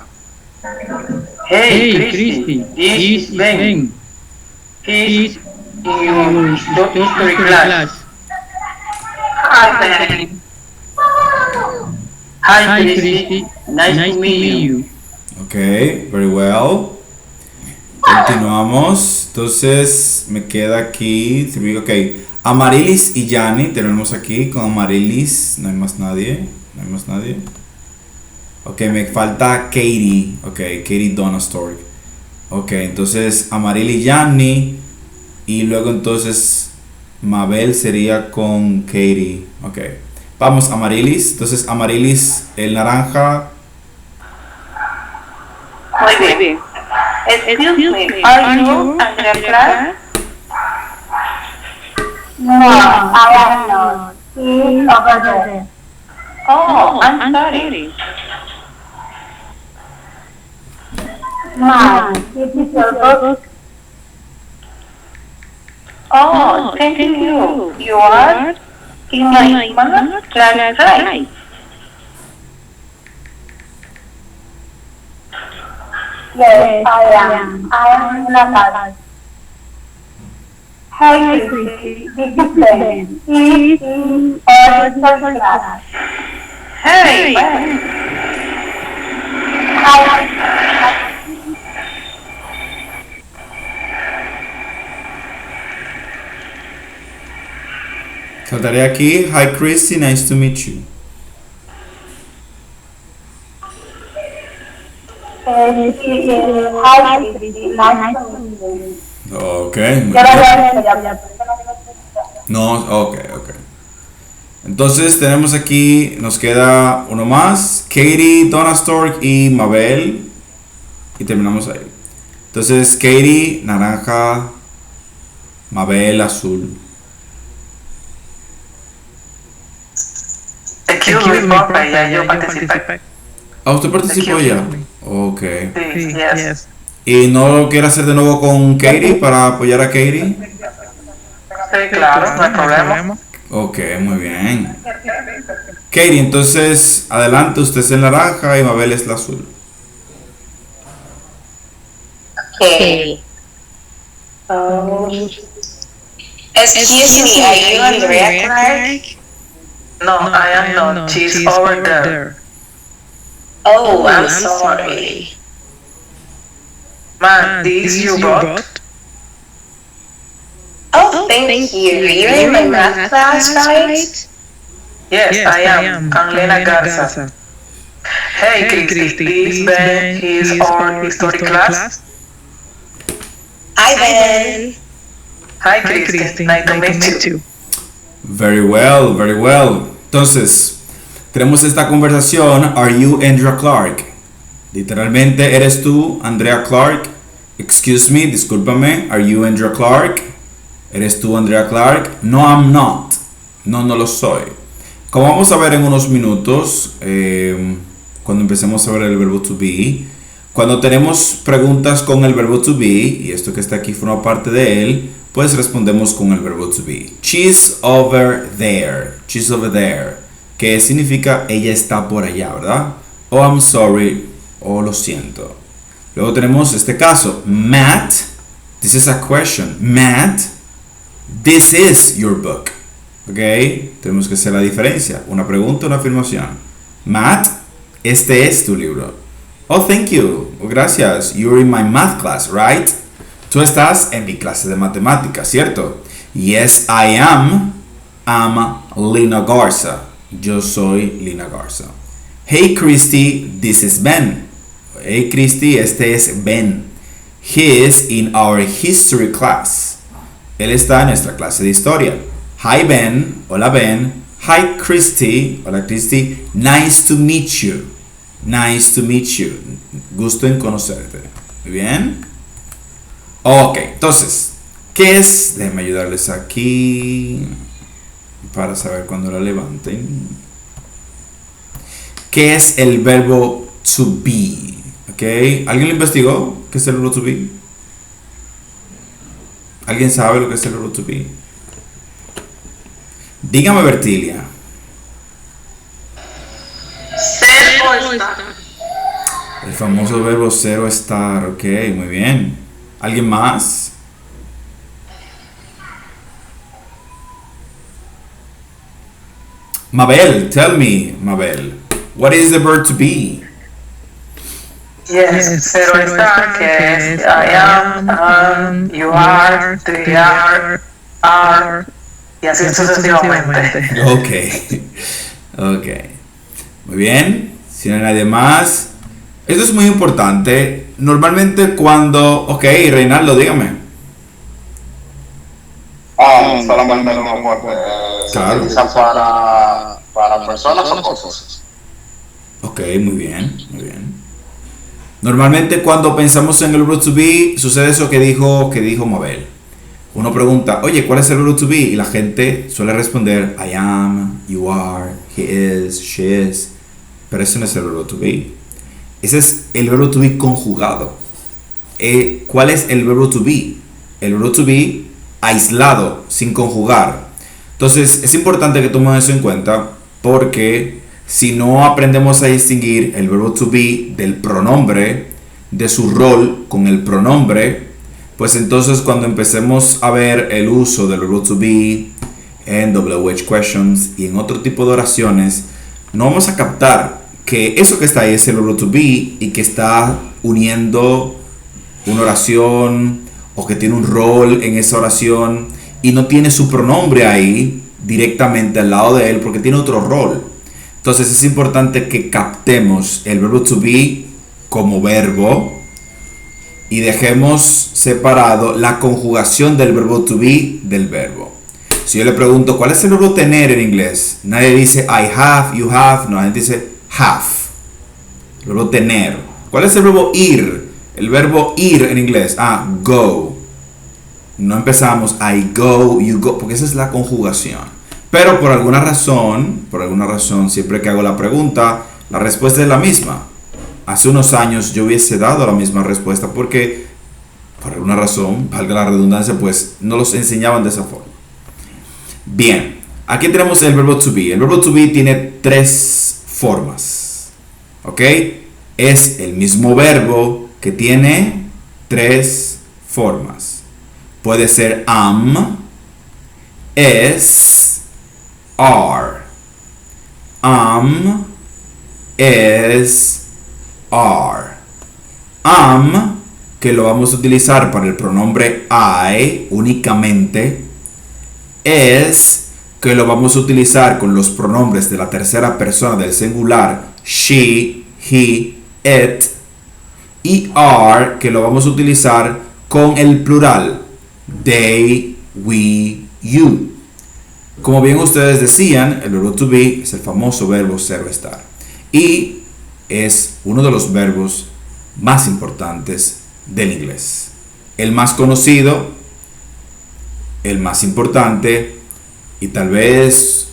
Hey, Christy, this is Ben. He's in your history class. Hi, Ben. Hi, Christy. Nice to meet you. Ok, very well. Continuamos. Entonces me queda aquí. Ok, Amarilis y Yanni tenemos aquí. Con Amarilis no hay más nadie. Ok, me falta Katie. Ok, Katie Donastory. Ok, entonces Amarilis y Yanni. Y luego entonces Mabel sería con Katie. Ok, vamos Amarilis. Entonces Amarilis, el naranja. Muy bien. Excuse me, are you Andrea Clark? No, I am not. He's over there. Oh, I'm sorry. Mom, this is your book. Oh, thank you. You are in my math class, right? Yes, I am. I am Natal. Hi, Christy. This is Ben. He's in our history class. Hey, Ben. Saltaré aquí. Hi Christy, nice to meet you. Hi, Christy. Nice to meet you. Ok, Yo lo voy a estudiar. no, ok. Entonces tenemos aquí, nos queda uno más, Katie, Donna Stork y Mabel. Y terminamos ahí. Entonces Katie, naranja, Mabel, azul. Excuse me, profe, ya yo participé. Ah, ¿usted participó ya? Ok. Sí, yes. ¿Y no lo quiere hacer de nuevo con Katie para apoyar a Katie? Sí, claro, no hay problema. Ok, muy bien. Katie, entonces adelante, usted es el naranja y Mabel es la azul. Okay. Excuse me, are you Andrea Clark? No, I am not. She's over there. Oh, I'm sorry. Man, this you brought? Oh, thank you. You're in my math class, right? Yes, I am. Carlena Garza. Hey, Christy, this Ben is our history class. Hi, Ben. Hi, Christy. Nice to meet you. Very well, very well. Entonces, tenemos esta conversación. Are you Andrea Clark? Literalmente, ¿eres tú Andrea Clark? Excuse me, discúlpame. Are you Andrea Clark? ¿Eres tú Andrea Clark? No, I'm not. No, no lo soy. Como vamos a ver en unos minutos, cuando empecemos a ver el verbo to be, cuando tenemos preguntas con el verbo to be, y esto que está aquí forma parte de él, pues respondemos con el verbo to be. She's over there. She's over there. Que significa ella está por allá, ¿verdad? Oh, I'm sorry. Oh, lo siento. Luego tenemos este caso. Matt. This is a question. Matt, this is your book. ¿Ok? Tenemos que hacer la diferencia. Una pregunta, una afirmación. Matt, este es tu libro. Oh, thank you. Oh, gracias. You're in my math class, right? Tú estás en mi clase de matemáticas, ¿cierto? Yes, I am. I'm Lina Garza. Yo soy Lina Garza. Hey, Christy, this is Ben. Hey, Christy, este es Ben. He is in our history class. Él está en nuestra clase de historia. Hi, Ben. Hola, Ben. Hi, Christy. Hola, Christy. Nice to meet you. Nice to meet you. Gusto en conocerte. Muy bien. Ok, entonces, ¿qué es? Déjenme ayudarles aquí para saber cuándo la levanten. ¿Qué es el verbo to be? Ok, ¿alguien lo investigó? ¿Qué es el verbo to be? ¿Alguien sabe lo que es el verbo to be? Dígame, Bertilia. Ser o estar. El famoso verbo ser o estar. Ok, muy bien. ¿Alguien más? Mabel, tell me, Mabel, what is the verb to be? Yes, pero estar, que es I am, you are, they are, y así sucesivamente. Ok. Muy bien. Si no hay nadie más. Esto es muy importante. Normalmente cuando... Ok, Reinaldo, dígame. Solamente no muerte. Claro. Se utiliza para personas o cosas. Ok, muy bien. Normalmente cuando pensamos en el verbo to be, sucede eso que dijo Mabel. Uno pregunta, oye, ¿cuál es el verbo to be? Y la gente suele responder, I am, you are, he is, she is. Pero ese no es el verbo to be. Ese es el verbo to be conjugado. ¿Cuál es el verbo to be? El verbo to be aislado, sin conjugar. Entonces es importante que tomemos eso en cuenta, porque si no aprendemos a distinguir el verbo to be del pronombre, de su rol con el pronombre, pues entonces cuando empecemos a ver el uso del verbo to be en WH questions y en otro tipo de oraciones, no vamos a captar que eso que está ahí es el verbo to be y que está uniendo una oración o que tiene un rol en esa oración y no tiene su pronombre ahí directamente al lado de él porque tiene otro rol. Entonces es importante que captemos el verbo to be como verbo y dejemos separado la conjugación del verbo to be del verbo. Si yo le pregunto, ¿cuál es el verbo tener en inglés? Nadie dice I have, you have, no, nadie dice have. El verbo tener. ¿Cuál es el verbo ir? El verbo ir en inglés. Go. No empezamos I go, you go, porque esa es la conjugación. Pero por alguna razón, siempre que hago la pregunta, la respuesta es la misma. Hace unos años yo hubiese dado la misma respuesta porque, por alguna razón, valga la redundancia, pues no los enseñaban de esa forma. Bien, aquí tenemos el verbo to be. El verbo to be tiene 3 formas. ¿Ok? Es el mismo verbo que tiene 3 formas. Puede ser am, is, are. is, are. Am, que lo vamos a utilizar para el pronombre I únicamente, es, que lo vamos a utilizar con los pronombres de la tercera persona del singular, she, he, it, y are, que lo vamos a utilizar con el plural, they, we, you. Como bien ustedes decían, el verbo to be es el famoso verbo ser o estar, y es uno de los verbos más importantes del inglés. El más conocido, el más importante y tal vez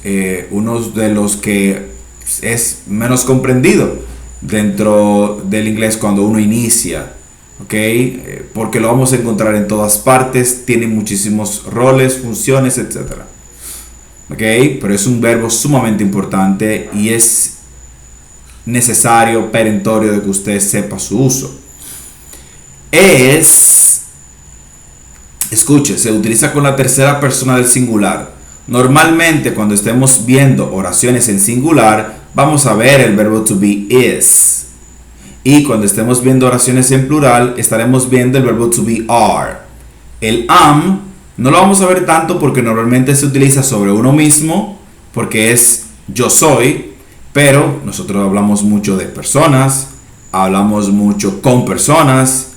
uno de los que es menos comprendido dentro del inglés cuando uno inicia, ¿ok? Porque lo vamos a encontrar en todas partes, tiene muchísimos roles, funciones, etc. ¿Ok? Pero es un verbo sumamente importante y es necesario, perentorio de que usted sepa su uso. Escuche, se utiliza con la tercera persona del singular. Normalmente cuando estemos viendo oraciones en singular, vamos a ver el verbo to be is. Y cuando estemos viendo oraciones en plural, estaremos viendo el verbo to be are. El am no lo vamos a ver tanto porque normalmente se utiliza sobre uno mismo, porque es yo soy, pero nosotros hablamos mucho de personas, hablamos mucho con personas,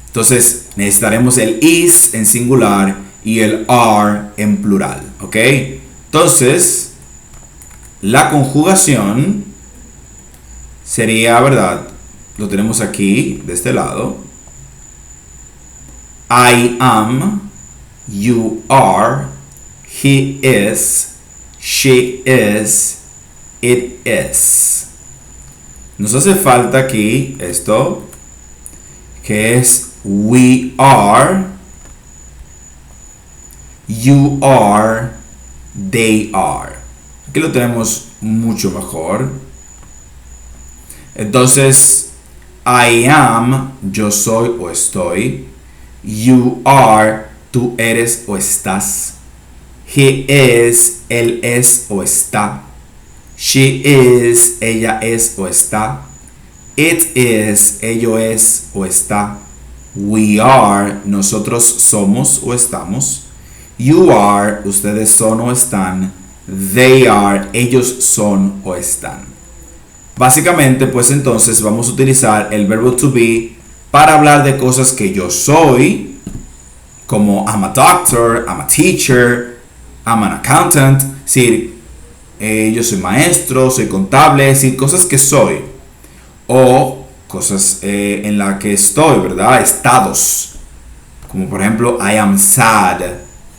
entonces necesitaremos el is en singular y el are en plural, ¿ok? Entonces, la conjugación sería, ¿verdad? Lo tenemos aquí, de este lado. I am, you are, he is, she is, it is. Nos hace falta aquí esto, que es we are, you are, they are. Aquí lo tenemos mucho mejor. Entonces, I am, yo soy o estoy. You are, tú eres o estás. He is, él es o está. She is, ella es o está. It is, ello es o está. We are, nosotros somos o estamos. You are, ustedes son o están. They are, ellos son o están. Básicamente, pues entonces vamos a utilizar el verbo to be para hablar de cosas que yo soy, como I'm a doctor, I'm a teacher, I'm an accountant, es decir, yo soy maestro, soy contable, es decir, cosas que soy, o cosas en las que estoy, ¿verdad? Estados, como por ejemplo, I am sad,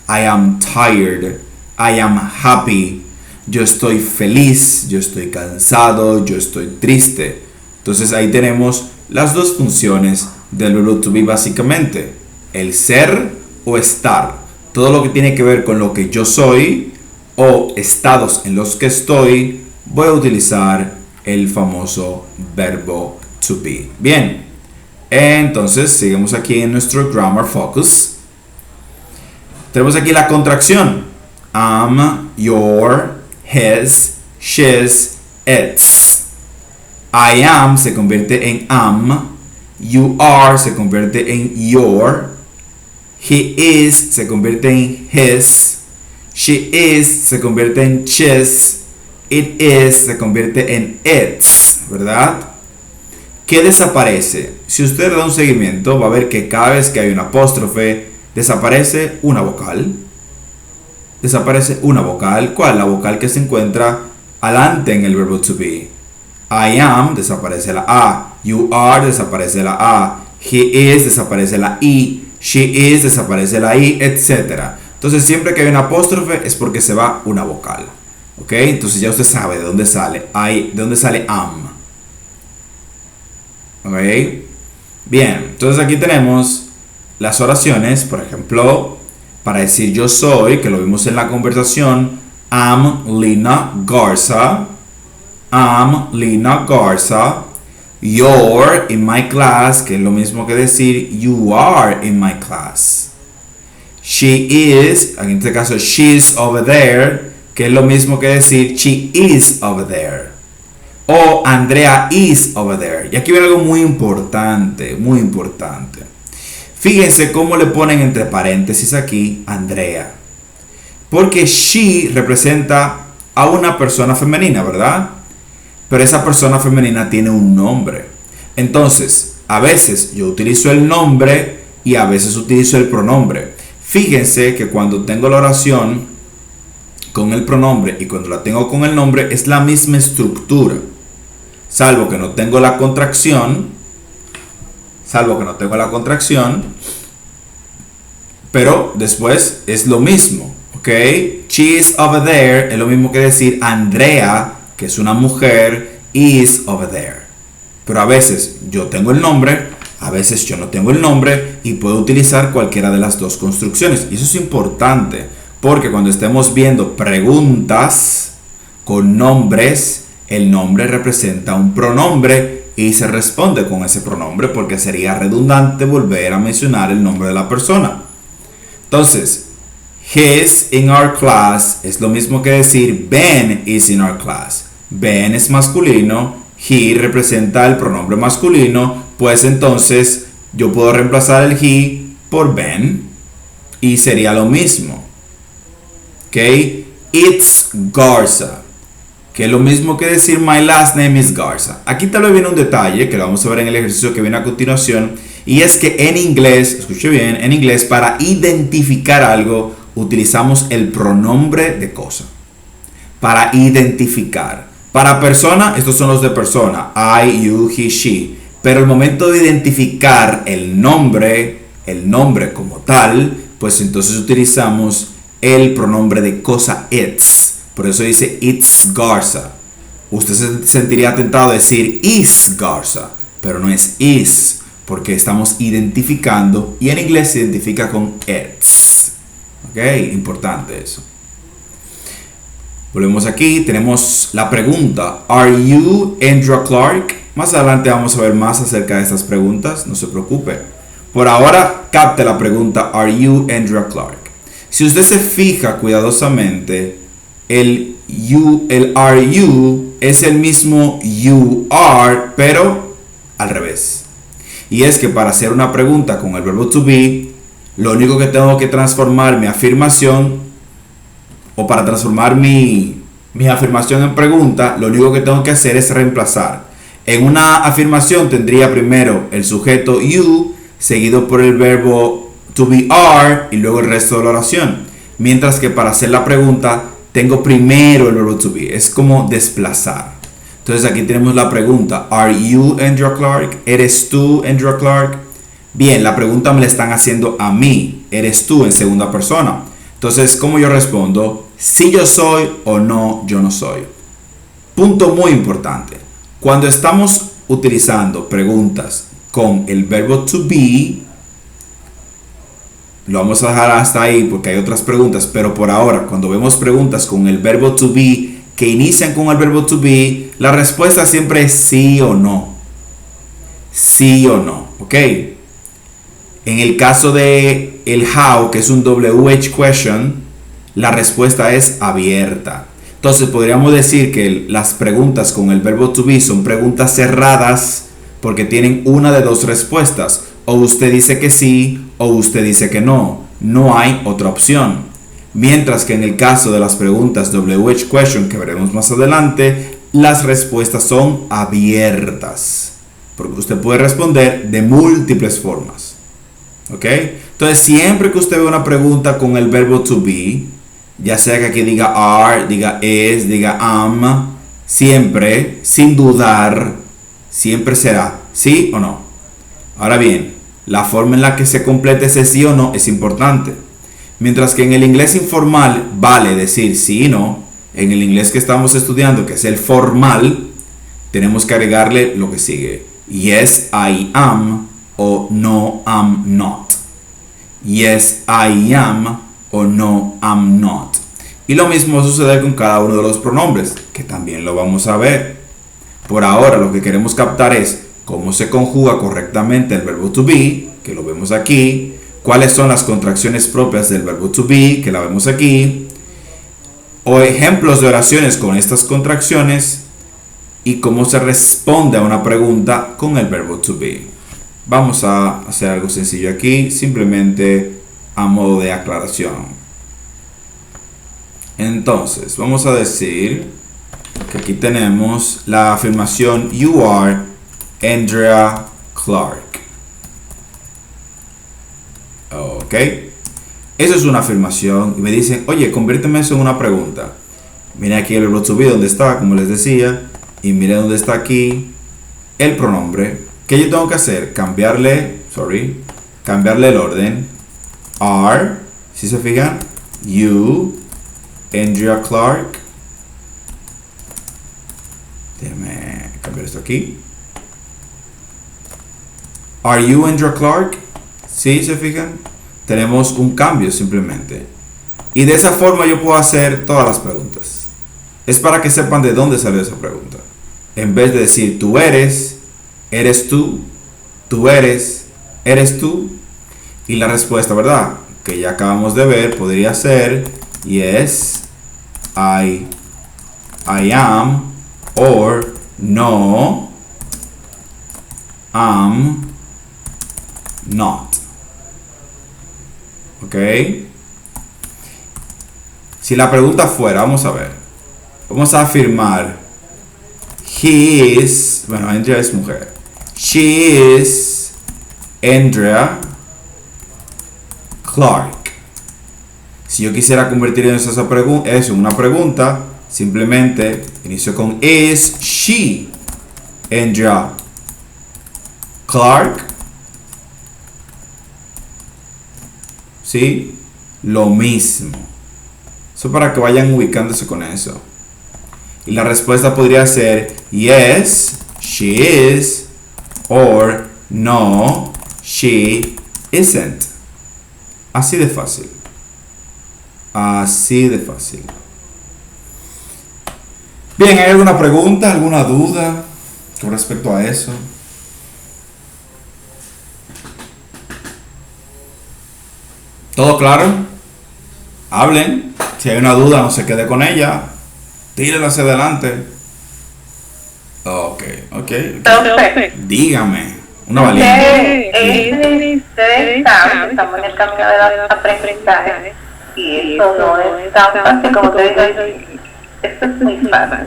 I am tired, I am happy, yo estoy feliz, yo estoy cansado, yo estoy triste. Entonces ahí tenemos las dos funciones del verbo to be básicamente, el ser o estar. Todo lo que tiene que ver con lo que yo soy o estados en los que estoy, voy a utilizar el famoso verbo to be. Bien, entonces seguimos aquí en nuestro grammar focus. Tenemos aquí la contracción. Am, your, his, she's, its. I am se convierte en am. You are se convierte en your. He is se convierte en his. She is se convierte en she's. It is se convierte en its, ¿verdad? ¿Qué desaparece? Si usted da un seguimiento, va a ver que cada vez que hay un apóstrofe, desaparece una vocal. Desaparece una vocal. ¿Cuál? La vocal que se encuentra adelante en el verbo to be. I am, desaparece la A. You are, desaparece la A. He is, desaparece la I. She is, desaparece la I, etc. Entonces, siempre que hay un apóstrofe es porque se va una vocal. ¿Ok? Entonces ya usted sabe de dónde sale. De dónde sale am. ¿Ok? Bien, entonces aquí tenemos las oraciones, por ejemplo, para decir yo soy, que lo vimos en la conversación, I'm Lina Garza. I'm Lina Garza. You're in my class, que es lo mismo que decir you are in my class. She is, en este caso she's over there, que es lo mismo que decir she is over there. O Andrea is over there. Y aquí viene algo muy importante, muy importante. Fíjense cómo le ponen entre paréntesis aquí Andrea. Porque she representa a una persona femenina, ¿verdad? Pero esa persona femenina tiene un nombre. Entonces, a veces yo utilizo el nombre y a veces utilizo el pronombre. Fíjense que cuando tengo la oración con el pronombre y cuando la tengo con el nombre es la misma estructura. Salvo que no tengo la contracción. Pero después es lo mismo. ¿Ok? She is over there es lo mismo que decir Andrea, que es una mujer, is over there. Pero a veces yo tengo el nombre, a veces yo no tengo el nombre y puedo utilizar cualquiera de las dos construcciones. Y eso es importante porque cuando estemos viendo preguntas con nombres, el nombre representa un pronombre y se responde con ese pronombre porque sería redundante volver a mencionar el nombre de la persona. Entonces, his in our class es lo mismo que decir Ben is in our class. Ben es masculino, he representa el pronombre masculino, pues entonces yo puedo reemplazar el he por Ben y sería lo mismo. ¿Ok? It's Garza, que es lo mismo que decir my last name is Garza. Aquí tal vez viene un detalle que lo vamos a ver en el ejercicio que viene a continuación, y es que en inglés, escuche bien, en inglés para identificar algo utilizamos el pronombre de cosa. Para identificar. Para persona, estos son los de persona, I, you, he, she. Pero al momento de identificar el nombre como tal, pues entonces utilizamos el pronombre de cosa it's. Por eso dice it's Garza. Usted se sentiría tentado a decir is Garza, pero no es is, porque estamos identificando y en inglés se identifica con it's. Ok, importante eso. Volvemos aquí, tenemos la pregunta, ¿Are you Andrea Clark? Más adelante vamos a ver más acerca de estas preguntas, no se preocupe. Por ahora, capte la pregunta, ¿Are you Andrea Clark? Si usted se fija cuidadosamente, el are you es el mismo you are, pero al revés. Y es que para hacer una pregunta con el verbo to be, lo único que tengo que transformar mi afirmación, o para transformar mi afirmación en pregunta, lo único que tengo que hacer es reemplazar. En una afirmación tendría primero el sujeto you, seguido por el verbo to be are, y luego el resto de la oración. Mientras que para hacer la pregunta, tengo primero el verbo to be. Es como desplazar. Entonces aquí tenemos la pregunta, ¿Are you Andrea Clark? ¿Eres tú Andrea Clark? Bien, la pregunta me la están haciendo a mí. ¿Eres tú en segunda persona? Entonces, ¿cómo yo respondo? Si yo soy o no, yo no soy. Punto muy importante. Cuando estamos utilizando preguntas con el verbo to be, lo vamos a dejar hasta ahí porque hay otras preguntas, pero por ahora, cuando vemos preguntas con el verbo to be que inician con el verbo to be, la respuesta siempre es sí o no. Sí o no, ¿ok? En el caso de el how, que es un WH question, la respuesta es abierta. Entonces podríamos decir que las preguntas con el verbo to be son preguntas cerradas porque tienen una de dos respuestas. O usted dice que sí o usted dice que no. No hay otra opción. Mientras que en el caso de las preguntas WH question, que veremos más adelante, las respuestas son abiertas. Porque usted puede responder de múltiples formas. ¿Ok? Entonces, siempre que usted ve una pregunta con el verbo to be, ya sea que aquí diga are, diga is, diga am, siempre, sin dudar, siempre será sí o no. Ahora bien, la forma en la que se complete ese sí o no es importante. Mientras que en el inglés informal vale decir sí y no, en el inglés que estamos estudiando, que es el formal, tenemos que agregarle lo que sigue. Yes, I am, o no, I'm not. Yes, I am, o no, I'm not. Y lo mismo sucede con cada uno de los pronombres, que también lo vamos a ver. Por ahora lo que queremos captar es cómo se conjuga correctamente el verbo to be, que lo vemos aquí, cuáles son las contracciones propias del verbo to be, que la vemos aquí, o ejemplos de oraciones con estas contracciones y cómo se responde a una pregunta con el verbo to be. Vamos a hacer algo sencillo aquí, simplemente a modo de aclaración. Entonces, vamos a decir que aquí tenemos la afirmación You are Andrea Clark. Ok. Eso es una afirmación. Y me dicen, oye, conviérteme eso en una pregunta. Mira aquí el verbo to be donde está, como les decía. Y mire dónde está aquí el pronombre. ¿Qué yo tengo que hacer? Cambiarle el orden. Are, si se fijan, you, Andrea Clark. Déjame cambiar esto aquí. Are you Andrea Clark? ¿Sí se fijan? Tenemos un cambio simplemente. Y de esa forma yo puedo hacer todas las preguntas. Es para que sepan de dónde salió esa pregunta. En vez de decir tú eres tú, tú eres tú. Y la respuesta, ¿verdad? Que ya acabamos de ver, podría ser yes, I am, or no, I'm not. ¿Ok? Si la pregunta fuera, vamos a ver. Vamos a afirmar he is, bueno, Andrea es mujer. She is Andrea Clark. Si yo quisiera convertir eso en una pregunta, simplemente inicio con is she Andrea Clark. ¿Sí? Lo mismo. Eso para que vayan ubicándose con eso. Y la respuesta podría ser yes, she is, or no, she isn't. Así de fácil. Así de fácil. Bien, ¿hay alguna pregunta, alguna duda con respecto a eso? ¿Todo claro? Hablen. Si hay una duda, no se quede con ella. Tírenla hacia adelante. Ok. Dígame. Una valiente. Ustedes saben que estamos en el camino de aprendizaje y eso no es tan fácil como te digo. Esto es muy fácil.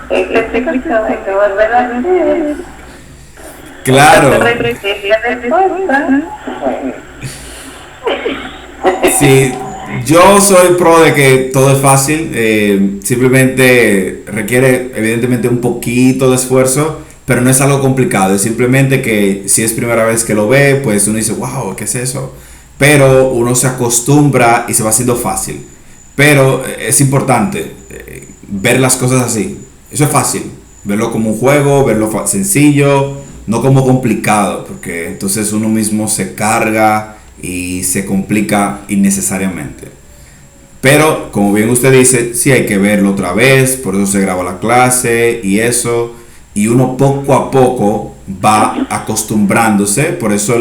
Esta explicación hay que volver a hacer. Claro. Sí, yo soy pro de que todo es fácil, simplemente requiere evidentemente un poquito de esfuerzo, pero no es algo complicado, es simplemente que si es primera vez que lo ve, pues uno dice, wow, ¿qué es eso? Pero uno se acostumbra y se va haciendo fácil, pero es importante ver las cosas así, eso es fácil, verlo como un juego, verlo sencillo, no como complicado, porque entonces uno mismo se carga y se complica innecesariamente. Pero como bien usted dice, sí hay que verlo otra vez, por eso se graba la clase y eso, y uno poco a poco va acostumbrándose. Por eso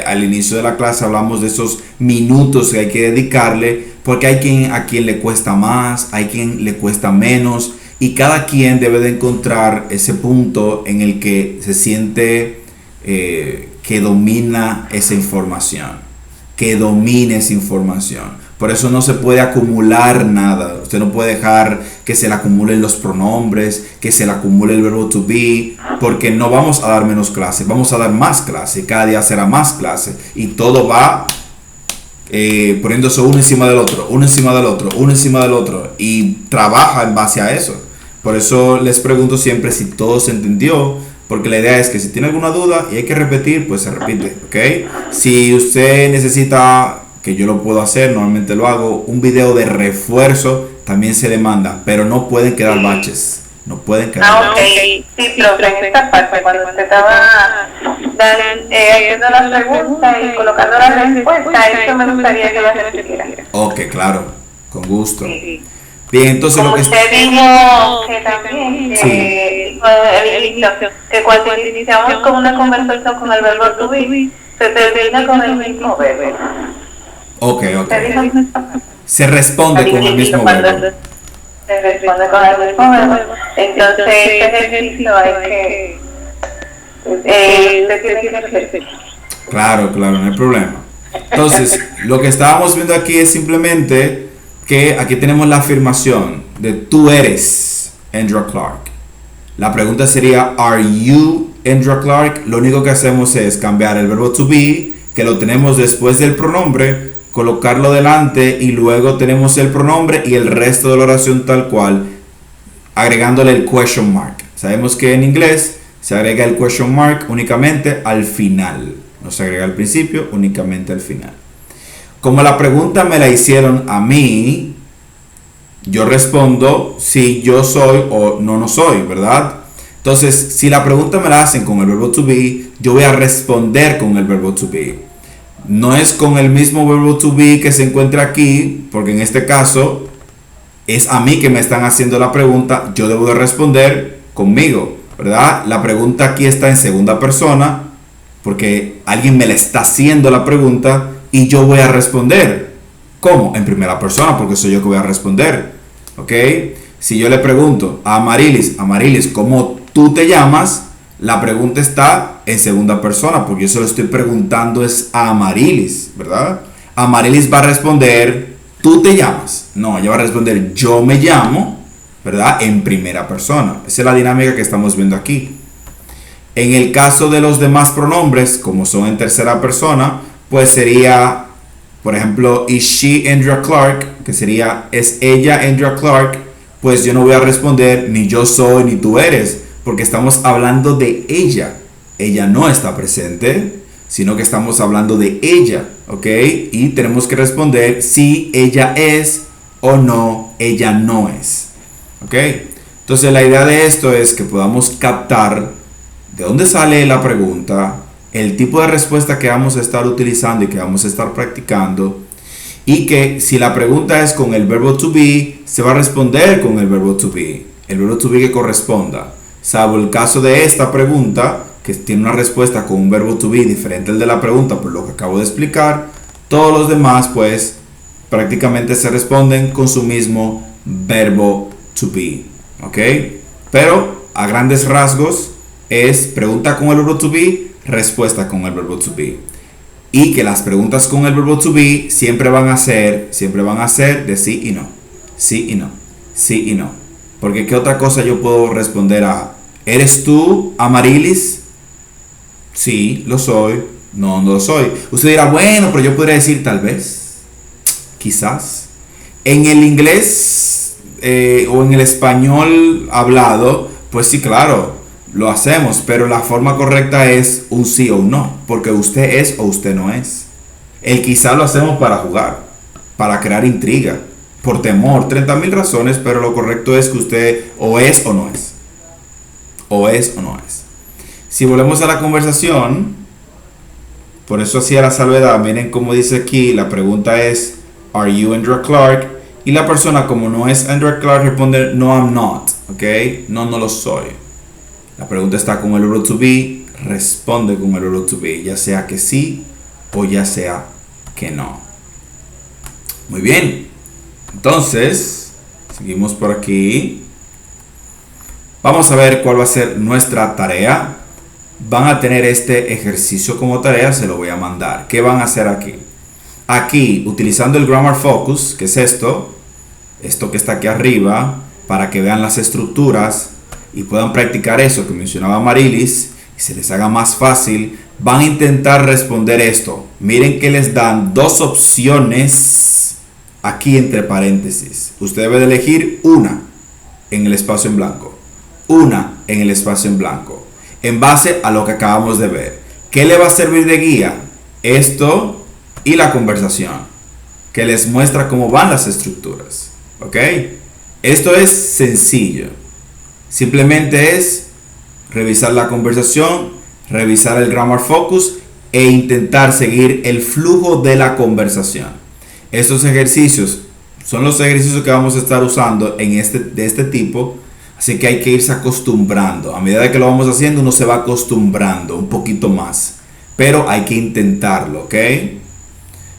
al inicio de la clase hablamos de esos minutos que hay que dedicarle, porque hay a quien le cuesta más, hay quien le cuesta menos, y cada quien debe de encontrar ese punto en el que se siente que domina esa información, que domine esa información. Por eso no se puede acumular nada. Usted no puede dejar que se le acumulen los pronombres, que se le acumule el verbo to be, porque no vamos a dar menos clase, vamos a dar más clase. Cada día será más clase y todo va poniéndose uno encima del otro, uno encima del otro, uno encima del otro, y trabaja en base a eso. Por eso les pregunto siempre si todo se entendió, porque la idea es que si tiene alguna duda y hay que repetir, pues se repite, ¿ok? Si usted necesita, que yo lo puedo hacer, normalmente lo hago, un video de refuerzo también se demanda, pero no pueden quedar baches, no pueden quedar ok, sí, profe, en esta parte, cuando usted estaba haciendo la pregunta y colocando la respuesta, eso me gustaría que lo repitiera. Ok, claro, con gusto. Sí. Bien, entonces como lo que usted dijo que también, sí, que cuando iniciamos con una conversación con el verbo to be, se termina con el mismo verbo. Ok. Se responde con el mismo verbo. Se responde con el mismo verbo. Entonces, este ejercicio hay que... usted tiene que hacer. Claro, no hay problema. Entonces, lo que estábamos viendo aquí es simplemente que aquí tenemos la afirmación de tú eres Andrea Clark. La pregunta sería, ¿Are you Andrea Clark? Lo único que hacemos es cambiar el verbo to be, que lo tenemos después del pronombre, colocarlo delante y luego tenemos el pronombre y el resto de la oración tal cual, agregándole el question mark. Sabemos que en inglés se agrega el question mark únicamente al final. No se agrega al principio, únicamente al final. Como la pregunta me la hicieron a mí, yo respondo si yo soy o no soy, ¿verdad? Entonces, si la pregunta me la hacen con el verbo to be, yo voy a responder con el verbo to be. No es con el mismo verbo to be que se encuentra aquí, porque en este caso es a mí que me están haciendo la pregunta, yo debo de responder conmigo, ¿verdad? La pregunta aquí está en segunda persona, porque alguien me le está haciendo la pregunta y yo voy a responder. ¿Cómo? En primera persona, porque soy yo que voy a responder. ¿Ok? Si yo le pregunto a Amarilis, ¿cómo tú te llamas? La pregunta está en segunda persona, porque yo se lo estoy preguntando es a Amarilis, ¿verdad? Amarilis va a responder, ¿tú te llamas? No, ella va a responder, yo me llamo, ¿verdad? En primera persona. Esa es la dinámica que estamos viendo aquí. En el caso de los demás pronombres, como son en tercera persona, pues sería, por ejemplo, is she Andrea Clark, que sería, es ella Andrea Clark, pues yo no voy a responder ni yo soy ni tú eres, porque estamos hablando de ella. Ella no está presente, sino que estamos hablando de ella, ¿ok? Y tenemos que responder si ella es o no, ella no es, ¿ok? Entonces la idea de esto es que podamos captar de dónde sale la pregunta, el tipo de respuesta que vamos a estar utilizando y que vamos a estar practicando, y que si la pregunta es con el verbo to be, se va a responder con el verbo to be que corresponda, salvo el caso de esta pregunta que tiene una respuesta con un verbo to be diferente al de la pregunta por lo que acabo de explicar. Todos los demás pues prácticamente se responden con su mismo verbo to be, ¿ok? Pero a grandes rasgos es pregunta con el verbo to be, respuesta con el verbo to be. Y que las preguntas con el verbo to be siempre van a ser de sí y no. Sí y no. Sí y no. Porque ¿qué otra cosa yo puedo responder a? ¿Eres tú, Amarilis? Sí, lo soy. No, no lo soy. Usted dirá, bueno, pero yo podría decir tal vez. Quizás. En el inglés o en el español hablado, pues sí, claro, lo hacemos, pero la forma correcta es un sí o un no, porque usted es o usted no es. El quizá lo hacemos para jugar, para crear intriga, por temor, 30.000 razones, pero lo correcto es que usted o es o no es. O es o no es. Si volvemos a la conversación, por eso hacía la salvedad, miren cómo dice aquí, la pregunta es, ¿Are you Andrea Clark? Y la persona, como no es Andrea Clark, responde, no, I'm not, ¿ok? No, no lo soy. La pregunta está con el verbo to be, responde con el verbo to be, ya sea que sí o ya sea que no. Muy bien, entonces, seguimos por aquí. Vamos a ver cuál va a ser nuestra tarea. Van a tener este ejercicio como tarea, se lo voy a mandar. ¿Qué van a hacer aquí? Aquí, utilizando el Grammar Focus, que es esto que está aquí arriba, para que vean las estructuras y puedan practicar eso que mencionaba Marilis y se les haga más fácil, van a intentar responder esto. Miren que les dan dos opciones aquí entre paréntesis. Usted debe de elegir una en el espacio en blanco, una en el espacio en blanco, en base a lo que acabamos de ver. ¿Qué le va a servir de guía? Esto y la conversación, que les muestra cómo van las estructuras, ¿ok? Esto es sencillo. Simplemente es revisar la conversación, revisar el Grammar Focus e intentar seguir el flujo de la conversación. Estos ejercicios son los ejercicios que vamos a estar usando de este tipo, así que hay que irse acostumbrando. A medida que lo vamos haciendo, uno se va acostumbrando un poquito más, pero hay que intentarlo, ¿ok?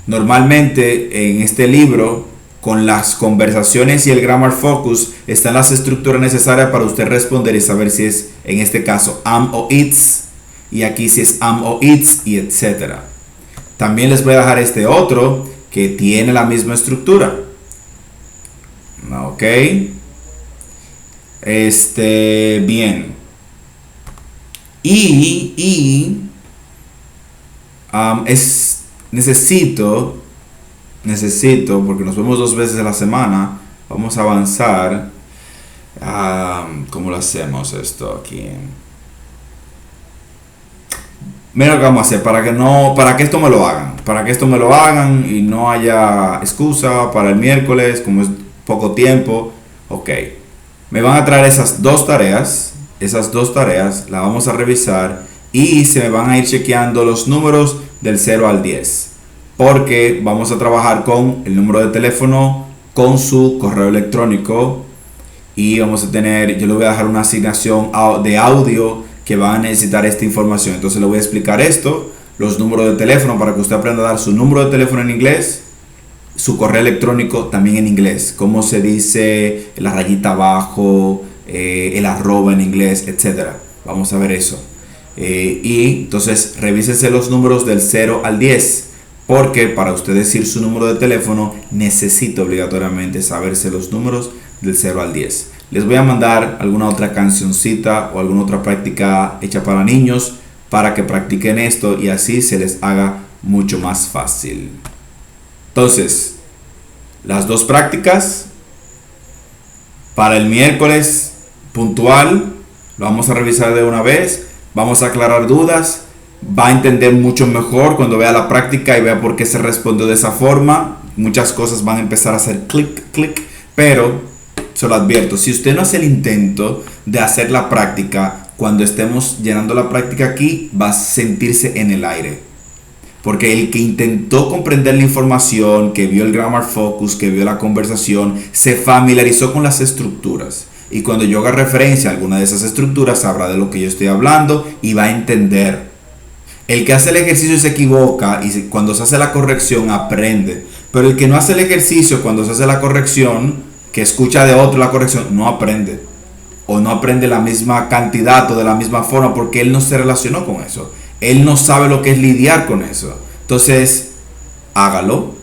Normalmente en este libro, con las conversaciones y el grammar focus están las estructuras necesarias para usted responder y saber si es, en este caso, am o its, y aquí si es am o its, y etcétera. También les voy a dejar este otro que tiene la misma estructura. Ok. Bien. Necesito, porque nos vemos 2 veces a la semana, vamos a avanzar. ¿Cómo lo hacemos esto aquí? Mira lo que vamos a hacer para que esto me lo hagan, y no haya excusa para el miércoles, como es poco tiempo. Ok, me van a traer esas dos tareas, las vamos a revisar y se me van a ir chequeando los números del 0 al 10, porque vamos a trabajar con el número de teléfono, con su correo electrónico, y vamos a tener, yo le voy a dejar una asignación de audio que van a necesitar esta información. Entonces le voy a explicar esto, los números de teléfono, para que usted aprenda a dar su número de teléfono en inglés, su correo electrónico también en inglés, cómo se dice la rayita abajo, el arroba en inglés, etcétera. Vamos a ver eso. Y entonces revísense los números del 0 al 10, porque para usted decir su número de teléfono necesita obligatoriamente saberse los números del 0 al 10. Les voy a mandar alguna otra cancioncita o alguna otra práctica hecha para niños para que practiquen esto y así se les haga mucho más fácil. Entonces, las dos prácticas para el miércoles puntual, lo vamos a revisar de una vez, vamos a aclarar dudas, va a entender mucho mejor cuando vea la práctica y vea por qué se respondió de esa forma. Muchas cosas van a empezar a hacer clic, clic, pero se lo advierto, si usted no hace el intento de hacer la práctica, cuando estemos llenando la práctica aquí, va a sentirse en el aire. Porque el que intentó comprender la información, que vio el grammar focus, que vio la conversación, se familiarizó con las estructuras. Y cuando yo haga referencia a alguna de esas estructuras, sabrá de lo que yo estoy hablando y va a entender. El que hace el ejercicio se equivoca y cuando se hace la corrección aprende. Pero el que no hace el ejercicio cuando se hace la corrección, que escucha de otro la corrección, no aprende. O no aprende la misma cantidad o de la misma forma porque él no se relacionó con eso. Él no sabe lo que es lidiar con eso. Entonces, hágalo,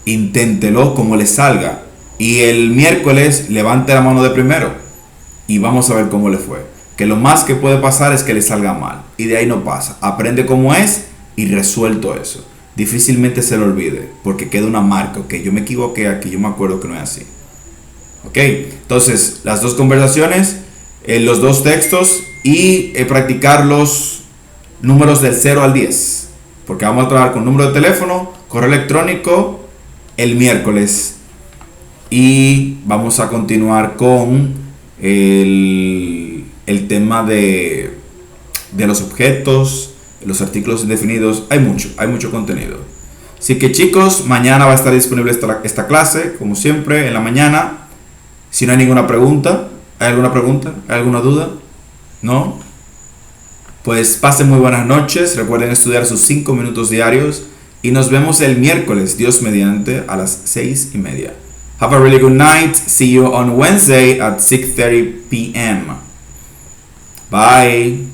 inténtelo como le salga. Y el miércoles levante la mano de primero y vamos a ver cómo le fue. Que lo más que puede pasar es que le salga mal. Y de ahí no pasa. Aprende cómo es y resuelto eso. Difícilmente se lo olvide porque queda una marca. Ok, yo me equivoqué aquí, yo me acuerdo que no es así. Ok, entonces las dos conversaciones, los dos textos y practicar los números del 0 al 10, porque vamos a trabajar con número de teléfono, correo electrónico el miércoles y vamos a continuar con el tema de los objetos, los artículos indefinidos. Hay mucho contenido. Así que chicos, mañana va a estar disponible esta clase, como siempre, en la mañana. Si no hay ninguna pregunta, ¿hay alguna pregunta? ¿Hay alguna duda? ¿No? Pues pasen muy buenas noches, recuerden estudiar sus 5 minutos diarios y nos vemos el miércoles, Dios mediante, a las 6:30. Have a really good night. See you on Wednesday at 6:30 p.m. Bye.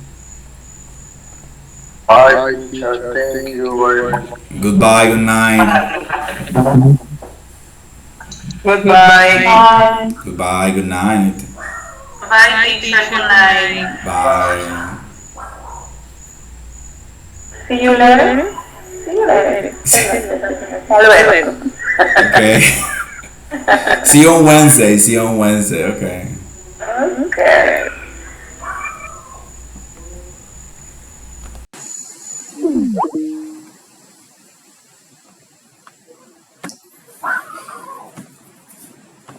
Bye, teacher. Thank you very much. Goodbye, good night. Goodbye. Goodbye, good night. Bye, teacher. Good night. Bye. See you later. See you later. Hasta luego. Okay. See you on Wednesday. Okay. Okay.